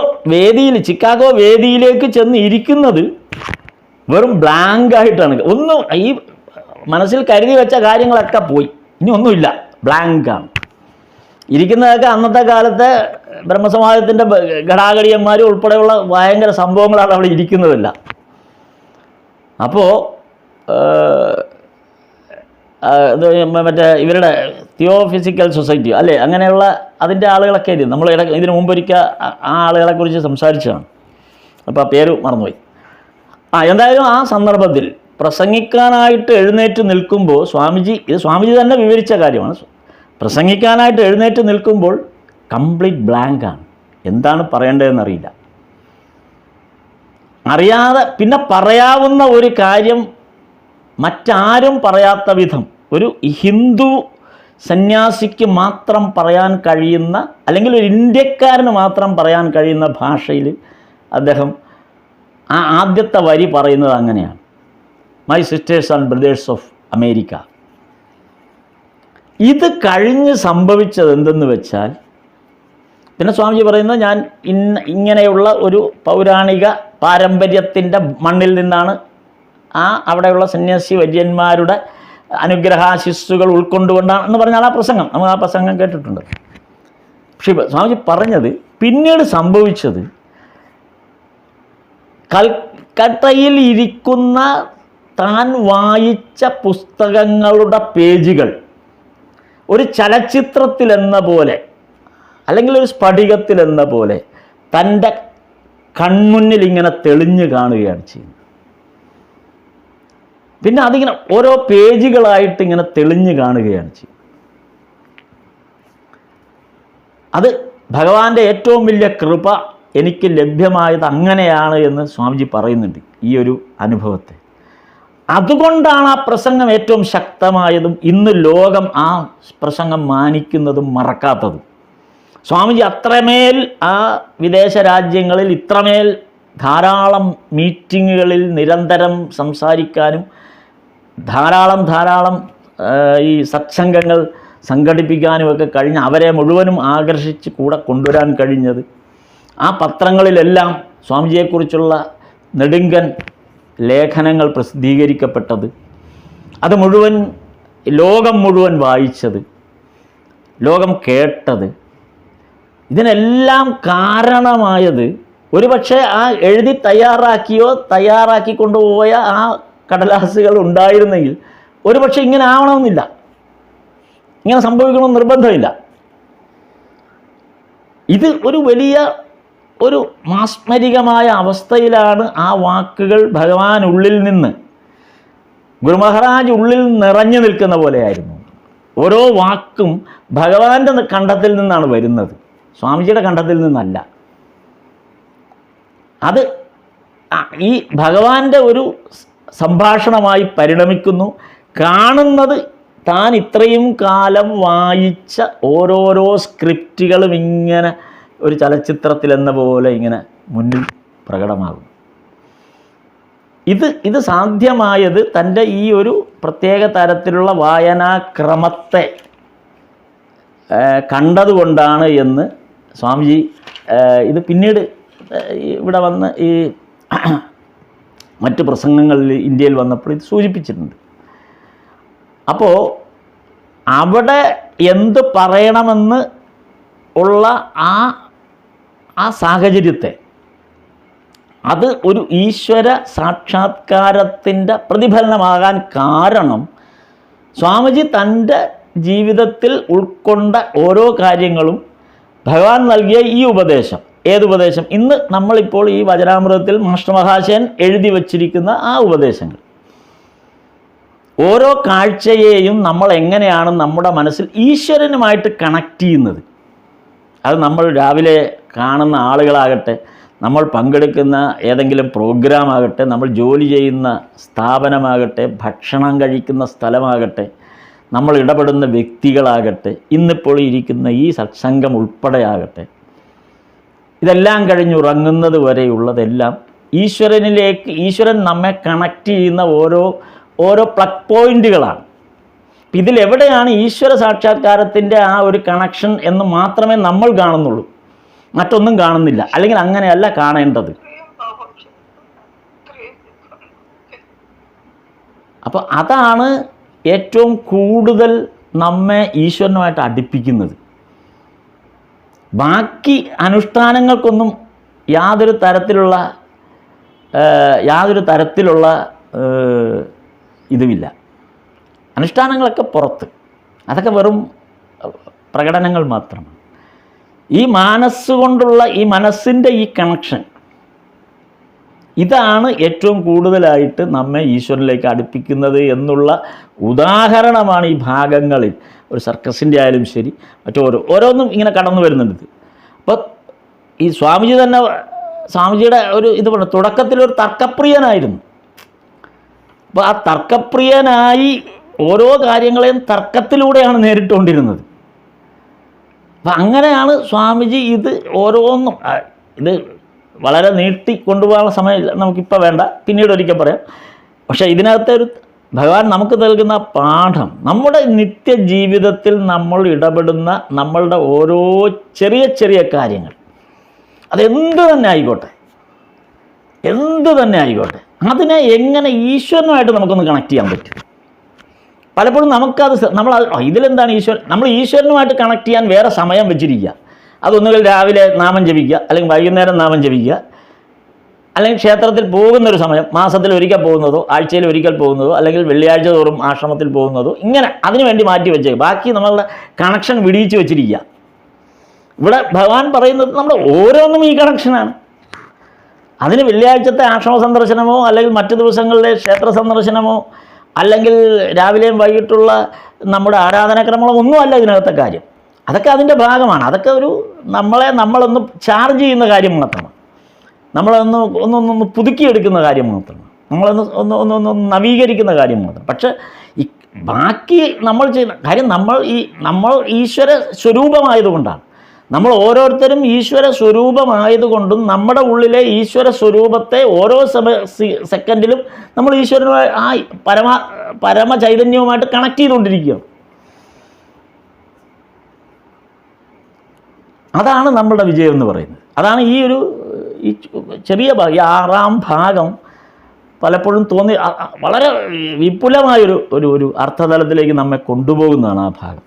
ചിക്കാഗോ വേദിയിലേക്ക് ചെന്ന് ഇരിക്കുന്നത് വെറും ബ്ലാങ്ക് ആയിട്ടാണ്. ഒന്നും ഈ മനസ്സിൽ കരുതി വെച്ച കാര്യങ്ങളൊക്കെ പോയി, ഇനി ഒന്നുമില്ല, ബ്ലാങ്കാണ് ഇരിക്കുന്നതൊക്കെ. അന്നത്തെ കാലത്തെ ബ്രഹ്മസമാജത്തിൻ്റെ ഘടാഘടിയന്മാർ ഉൾപ്പെടെയുള്ള ഭയങ്കര സംഭവങ്ങളാണ് അവിടെ ഇരിക്കുന്നതല്ല. അപ്പോൾ മറ്റേ ഇവരുടെ തിയോഫിസിക്കൽ സൊസൈറ്റി അല്ലേ, അങ്ങനെയുള്ള അതിൻ്റെ ആളുകളൊക്കെ ആയിരുന്നു. നമ്മൾ ഇതിനു മുമ്പൊരിക്കൽ ആ ആളുകളെക്കുറിച്ച് സംസാരിച്ചതാണ്, അപ്പോൾ ആ പേര് മറന്നുപോയി. എന്തായാലും ആ സന്ദർഭത്തിൽ പ്രസംഗിക്കാനായിട്ട് എഴുന്നേറ്റ് നിൽക്കുമ്പോൾ സ്വാമിജി തന്നെ വിവരിച്ച കാര്യമാണ്. പ്രസംഗിക്കാനായിട്ട് എഴുന്നേറ്റ് നിൽക്കുമ്പോൾ കംപ്ലീറ്റ് ബ്ലാങ്കാണ്, എന്താണ് പറയേണ്ടതെന്നറിയില്ല. അറിയാതെ പിന്നെ പറയാവുന്ന ഒരു കാര്യം മറ്റാരും പറയാത്ത വിധം ഒരു ഹിന്ദു സന്യാസിക്ക് മാത്രം പറയാൻ കഴിയുന്ന, അല്ലെങ്കിൽ ഒരു ഇന്ത്യക്കാരന് മാത്രം പറയാൻ കഴിയുന്ന ഭാഷയിൽ അദ്ദേഹം ആ ആദ്യത്തെ വരി പറയുന്നത് അങ്ങനെയാണ്: my sisters and brothers of America. ഇത് കഴിഞ്ഞ് സംഭവിച്ചത് എന്തെന്ന് വെച്ചാൽ, പിന്നെ സ്വാമിജി പറയുന്നത്, ഞാൻ ഇങ്ങനെയുള്ള ഒരു പൗരാണിക പാരമ്പര്യത്തിൻ്റെ മണ്ണിൽ നിന്നാണ്, അവിടെയുള്ള സന്യാസി വര്യന്മാരുടെ അനുഗ്രഹാശിസ്സുകൾ ഉൾക്കൊണ്ടുകൊണ്ടാണ് എന്ന് പറഞ്ഞാൽ ആ പ്രസംഗം, നമ്മൾ ആ പ്രസംഗം കേട്ടിട്ടുണ്ട്. പക്ഷേ സ്വാമിജി പറഞ്ഞത് പിന്നീട് സംഭവിച്ചത്, കൽക്കട്ടയിൽ ഇരിക്കുന്ന താൻ വായിച്ച പുസ്തകങ്ങളുടെ പേജുകൾ ഒരു ചലച്ചിത്രത്തിലെന്ന പോലെ അല്ലെങ്കിൽ ഒരു സ്ഫടികത്തിലെന്ന പോലെ തൻ്റെ കൺമുന്നിൽ ഇങ്ങനെ തെളിഞ്ഞു കാണുകയാണ് ചെയ്യുന്നത്. പിന്നെ അതിങ്ങനെ ഓരോ പേജുകളായിട്ട് ഇങ്ങനെ തെളിഞ്ഞു കാണുകയാണ് ചെയ്യുന്നത്. അത് ഭഗവാന്റെ ഏറ്റവും വലിയ കൃപ എനിക്ക് ലഭ്യമായത് അങ്ങനെയാണ് എന്ന് സ്വാമിജി പറയുന്നുണ്ട് ഈ ഒരു അനുഭവത്തെ. അതുകൊണ്ടാണ് ആ പ്രസംഗം ഏറ്റവും ശക്തമായതും ഇന്ന് ലോകം ആ പ്രസംഗം മാനിക്കുന്നതും മറക്കാത്തതും. സ്വാമിജി അത്രമേൽ ആ വിദേശ രാജ്യങ്ങളിൽ ഇത്രമേൽ ധാരാളം മീറ്റിങ്ങുകളിൽ നിരന്തരം സംസാരിക്കാനും ധാരാളം ഈ സത്സംഗങ്ങൾ സംഘടിപ്പിക്കാനുമൊക്കെ കഴിഞ്ഞ് അവരെ മുഴുവനും ആകർഷിച്ച് കൂടെ കൊണ്ടുവരാൻ കഴിഞ്ഞത്, ആ പത്രങ്ങളിലെല്ലാം സ്വാമിജിയെക്കുറിച്ചുള്ള നെടുങ്കൻ ലേഖനങ്ങൾ പ്രസിദ്ധീകരിക്കപ്പെട്ടത്, അത് മുഴുവൻ ലോകം മുഴുവൻ വായിച്ചത്, ലോകം കേട്ടത്, ഇതിനെല്ലാം കാരണമായത് ഒരുപക്ഷെ ആ എഴുതി തയ്യാറാക്കിക്കൊണ്ടുപോയ ആ കടലാസുകൾ ഉണ്ടായിരുന്നെങ്കിൽ ഒരുപക്ഷെ ഇങ്ങനെ ആവണമെന്നില്ല, ഇങ്ങനെ സംഭവിക്കണമെന്ന് നിർബന്ധമില്ല. ഇത് ഒരു വലിയ ഒരു മാസ്മരികമായ അവസ്ഥയിലാണ് ആ വാക്കുകൾ ഭഗവാൻ ഉള്ളിൽ നിന്ന്, ഗുരു മഹാരാജ് ഉള്ളിൽ നിറഞ്ഞു നിൽക്കുന്ന പോലെയായിരുന്നു. ഓരോ വാക്കും ഭഗവാന്റെ കണ്ഠത്തിൽ നിന്നാണ് വരുന്നത്, സ്വാമിജിയുടെ കണ്ഠത്തിൽ നിന്നല്ല. അത് ഈ ഭഗവാന്റെ ഒരു സംഭാഷണമായി പരിണമിക്കുന്നു. കാണുന്നത് താൻ ഇത്രയും കാലം വായിച്ച ഓരോരോ സ്ക്രിപ്റ്റുകളും ഇങ്ങനെ ഒരു ചലച്ചിത്രത്തിലെന്ന പോലെ ഇങ്ങനെ മുന്നിൽ പ്രകടമാകും. ഇത് സാധ്യമായത് തൻ്റെ ഈ ഒരു പ്രത്യേക തരത്തിലുള്ള വായനാക്രമത്തെ കണ്ടതുകൊണ്ടാണ് എന്ന് സ്വാമിജി ഇത് പിന്നീട് ഇവിടെ വന്ന് ഈ മറ്റ് പ്രസംഗങ്ങളിൽ ഇന്ത്യയിൽ വന്നപ്പോൾ ഇത് സൂചിപ്പിച്ചിട്ടുണ്ട്. അപ്പോൾ അവിടെ എന്ത് പറയണമെന്ന് ഉള്ള ആ സാഹചര്യത്തെ, അത് ഒരു ഈശ്വര സാക്ഷാത്കാരത്തിൻ്റെ പ്രതിഫലനമാകാൻ കാരണം സ്വാമിജി തൻ്റെ ജീവിതത്തിൽ ഉൾക്കൊണ്ട ഓരോ കാര്യങ്ങളും ഭഗവാൻ നൽകിയ ഈ ഉപദേശം. ഏതുപദേശം? ഇന്ന് നമ്മളിപ്പോൾ ഈ വചനാമൃതത്തിൽ മാസ്റ്റർ മഹാശയൻ എഴുതി വച്ചിരിക്കുന്ന ആ ഉപദേശങ്ങൾ. ഓരോ കാഴ്ചയെയും നമ്മൾ എങ്ങനെയാണ് നമ്മുടെ മനസ്സിൽ ഈശ്വരനുമായിട്ട് കണക്ട് ചെയ്യുന്നത്. അത് നമ്മൾ രാവിലെ കാണുന്ന ആളുകളാകട്ടെ, നമ്മൾ പങ്കെടുക്കുന്ന ഏതെങ്കിലും പ്രോഗ്രാം ആകട്ടെ, നമ്മൾ ജോലി ചെയ്യുന്ന സ്ഥാപനമാകട്ടെ, ഭക്ഷണം കഴിക്കുന്ന സ്ഥലമാകട്ടെ, നമ്മൾ ഇടപെടുന്ന വ്യക്തികളാകട്ടെ, ഇന്നിപ്പോൾ ഇരിക്കുന്ന ഈ സത്സംഗം ഉൾപ്പെടെയാകട്ടെ, ഇതെല്ലാം കഴിഞ്ഞുറങ്ങുന്നത് വരെയുള്ളതെല്ലാം ഈശ്വരനിലേക്ക്, ഈശ്വരൻ നമ്മെ കണക്ട് ചെയ്യുന്ന ഓരോ പ്ലഗ് പോയിന്റുകളാണ്. ഇതിലെവിടെയാണ് ഈശ്വര സാക്ഷാത്കാരത്തിൻ്റെ ആ ഒരു കണക്ഷൻ എന്ന് മാത്രമേ നമ്മൾ കാണുന്നുള്ളൂ, മറ്റൊന്നും കാണുന്നില്ല. അല്ലെങ്കിൽ അങ്ങനെയല്ല കാണേണ്ടത്. അപ്പോൾ അതാണ് ഏറ്റവും കൂടുതൽ നമ്മെ ഈശ്വരനുമായിട്ട് അടുപ്പിക്കുന്നത്. ബാക്കി അനുഷ്ഠാനങ്ങൾക്കൊന്നും യാതൊരു തരത്തിലുള്ള ഇതുമില്ല. അനുഷ്ഠാനങ്ങളൊക്കെ പുറത്ത്, അതൊക്കെ വെറും പ്രകടനങ്ങൾ മാത്രമാണ്. ഈ മനസ്സുകൊണ്ടുള്ള, ഈ മനസ്സിൻ്റെ ഈ കണക്ഷൻ, ഇതാണ് ഏറ്റവും കൂടുതലായിട്ട് നമ്മെ ഈശ്വരനിലേക്ക് അടുപ്പിക്കുന്നത് എന്നുള്ള ഉദാഹരണമാണ് ഈ ഭാഗങ്ങളിൽ. ഒരു സർക്കസിൻ്റെ ആയാലും ശരി, ഓരോന്നും ഇങ്ങനെ കടന്നു വരുന്നുണ്ട്. അപ്പോൾ ഈ സ്വാമിജിയുടെ ഒരു ഇത് പറഞ്ഞു, തുടക്കത്തിലൊരു തർക്കപ്രിയനായിരുന്നു. അപ്പോൾ ആ തർക്കപ്രിയനായി ഓരോ കാര്യങ്ങളെയും തർക്കത്തിലൂടെയാണ് നേരിട്ടുകൊണ്ടിരുന്നത്. അപ്പം അങ്ങനെയാണ് സ്വാമിജി ഇത് ഓരോന്നും, ഇത് വളരെ നീട്ടി കൊണ്ടുപോകാനുള്ള സമയമില്ല, നമുക്കിപ്പോൾ വേണ്ട, പിന്നീട് ഒരിക്കൽ പറയാം. പക്ഷേ ഇതിനകത്തെ ഒരു ഭഗവാൻ നമുക്ക് നൽകുന്ന പാഠം, നമ്മുടെ നിത്യജീവിതത്തിൽ നമ്മൾ ഇടപെടുന്ന നമ്മളുടെ ഓരോ ചെറിയ ചെറിയ കാര്യങ്ങൾ, അതെന്ത് തന്നെ ആയിക്കോട്ടെ, അതിനെ എങ്ങനെ ഈശ്വരനുമായിട്ട് നമുക്കൊന്ന് കണക്ട് ചെയ്യാൻ പറ്റും. പലപ്പോഴും നമുക്കത് ഇതിലെന്താണ് നമ്മൾ ഈശ്വരനുമായിട്ട് കണക്ട് ചെയ്യാൻ വേറെ സമയം വെച്ചിരിക്കുക. അതൊന്നുകിൽ രാവിലെ നാമം ജപിക്കുക, അല്ലെങ്കിൽ വൈകുന്നേരം നാമം ജപിക്കുക, അല്ലെങ്കിൽ ക്ഷേത്രത്തിൽ പോകുന്നൊരു സമയം, മാസത്തിൽ ഒരിക്കൽ പോകുന്നതോ ആഴ്ചയിൽ ഒരിക്കൽ പോകുന്നതോ, അല്ലെങ്കിൽ വെള്ളിയാഴ്ച തോറും ആശ്രമത്തിൽ പോകുന്നതോ, ഇങ്ങനെ അതിനു വേണ്ടി മാറ്റി വെച്ചേക്കുക. ബാക്കി നമ്മളുടെ കണക്ഷൻ വിടിയിച്ച് വെച്ചിരിക്കുക. ഇവിടെ ഭഗവാൻ പറയുന്നത് നമ്മുടെ ഓരോന്നും ഈ കണക്ഷനാണ്. അതിന് വെള്ളിയാഴ്ചത്തെ ആശ്രമ സന്ദർശനമോ, അല്ലെങ്കിൽ മറ്റു ദിവസങ്ങളിലെ ക്ഷേത്ര സന്ദർശനമോ, അല്ലെങ്കിൽ രാവിലെയും വൈകിട്ടുള്ള നമ്മുടെ ആരാധനാക്രമങ്ങളോ ഒന്നുമല്ല ഇതിനകത്തെ കാര്യം. അതൊക്കെ അതിൻ്റെ ഭാഗമാണ്. അതൊക്കെ നമ്മളൊന്ന് ചാർജ് ചെയ്യുന്ന കാര്യം മാത്രമാണ്. നമ്മളൊന്ന് പുതുക്കിയെടുക്കുന്ന കാര്യം മാത്രമാണ്. നമ്മളൊന്ന് നവീകരിക്കുന്ന കാര്യം മാത്രം. പക്ഷേ ഈ ബാക്കി നമ്മൾ ചെയ്യുന്ന കാര്യം, നമ്മൾ ഈശ്വര സ്വരൂപമായതുകൊണ്ടാണ്. നമ്മൾ ഓരോരുത്തരും ഈശ്വര സ്വരൂപമായതുകൊണ്ടും നമ്മുടെ ഉള്ളിലെ ഈശ്വര സ്വരൂപത്തെ ഓരോ സെക്കൻഡിലും നമ്മൾ ഈശ്വരനുമായി ആ പരമ ചൈതന്യവുമായിട്ട് കണക്ട് ചെയ്തുകൊണ്ടിരിക്കുകയാണ്. അതാണ് നമ്മളുടെ വിജയം എന്ന് പറയുന്നത്. അതാണ് ഈ ചെറിയ ഭാഗം, ഈ 6-ാം ഭാഗം പലപ്പോഴും വളരെ വിപുലമായൊരു ഒരു അർത്ഥതലത്തിലേക്ക് നമ്മെ കൊണ്ടുപോകുന്നതാണ് ആ ഭാഗം.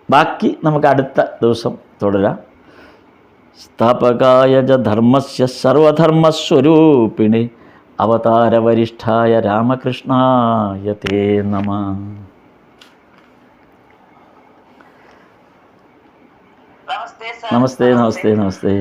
ബാക്കി നമുക്ക് അടുത്ത ദിവസം തുടരാം. സ്ഥാപകായ ച ധർമ്മസ്യ സർവധർമ്മസ്വരൂപിണി അവതാരവരിഷ്ഠായ രാമകൃഷ്ണായ തേ നമഃ. നമസ്തേ നമസ്തേ നമസ്തേ.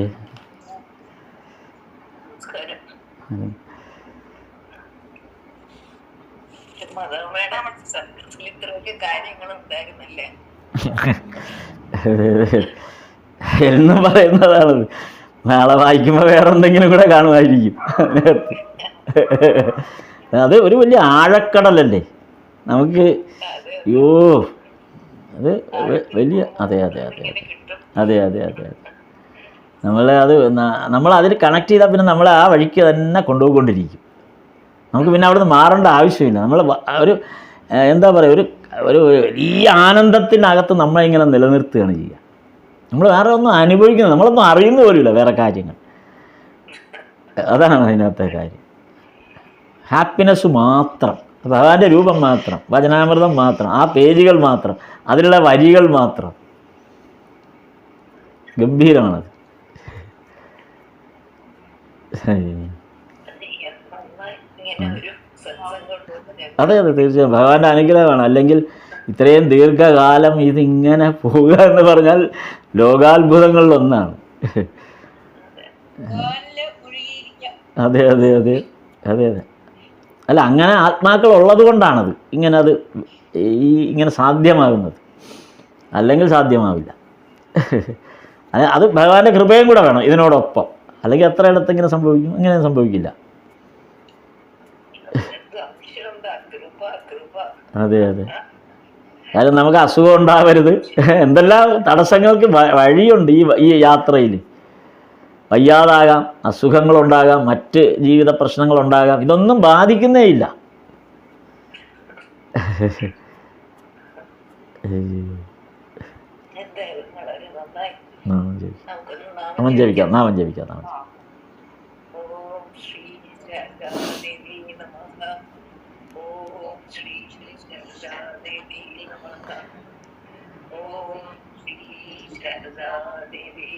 എന്നും പറയുന്നതാണത്. നാളെ വായിക്കുമ്പോൾ വേറെ എന്തെങ്കിലും കൂടെ കാണുമായിരിക്കും. അത് ഒരു വലിയ ആഴക്കടലല്ലേ നമുക്ക്. അത് വലിയ അതെ നമ്മൾ അതിൽ കണക്ട് ചെയ്താൽ പിന്നെ നമ്മൾ ആ വഴിക്ക് തന്നെ കൊണ്ടുപോയിക്കൊണ്ടിരിക്കും. നമുക്ക് പിന്നെ അവിടെ നിന്ന് മാറേണ്ട ആവശ്യമില്ല. നമ്മൾ എന്താ പറയുക, ഒരു ഈ ആനന്ദത്തിനകത്ത് നമ്മളിങ്ങനെ നിലനിർത്തുകയാണ് ചെയ്യുക. നമ്മൾ വേറെ ഒന്നും അനുഭവിക്കുന്നത്, നമ്മളൊന്നും അറിയുന്ന പോലുമില്ല വേറെ കാര്യങ്ങൾ. അതാണ് അതിനകത്തെ കാര്യം. ഹാപ്പിനെസ് മാത്രം, ഭഗവാന്റെ രൂപം മാത്രം, വചനാമൃതം മാത്രം, ആ പേജുകൾ മാത്രം, അതിലുള്ള വരികൾ മാത്രം. ഗംഭീരമാണത്. അതെ അതെ, തീർച്ചയായും ഭഗവാന്റെ അനുഗ്രഹമാണ്. അല്ലെങ്കിൽ ഇത്രയും ദീർഘകാലം ഇതിങ്ങനെ പോവുക എന്ന് പറഞ്ഞാൽ ലോകാത്ഭുതങ്ങളിലൊന്നാണ്. അതെ അതെ അതെ അതെ അതെ. അല്ല, അങ്ങനെ ആത്മാക്കൾ ഉള്ളത് കൊണ്ടാണത് ഇങ്ങനെ ഇങ്ങനെ സാധ്യമാകുന്നത്, അല്ലെങ്കിൽ സാധ്യമാവില്ല. അത് ഭഗവാന്റെ കൃപയും കൂടെ വേണം ഇതിനോടൊപ്പം, അല്ലെങ്കിൽ എത്ര ഇടത്ത് ഇങ്ങനെ സംഭവിക്കും? ഇങ്ങനെ സംഭവിക്കില്ല. അതെ അതെ. കാര്യം നമുക്ക് അസുഖം ഉണ്ടാവരുത്, എന്തെല്ലാം തടസ്സങ്ങൾക്ക് വഴിയുണ്ട് ഈ യാത്രയിൽ. വയ്യാതാകാം, അസുഖങ്ങളുണ്ടാകാം, മറ്റ് ജീവിത പ്രശ്നങ്ങളുണ്ടാകാം, ഇതൊന്നും ബാധിക്കുന്നേ ഇല്ല. നാമം ജപിക്കാം, നാമം ജപിക്കാം, നാമം. ഓം ശ്രീ രാജാദേവി നമഃ. ഓം ശ്രീ രാജാദേവി നമഃ. ഓം ശ്രീ രാജാദേവി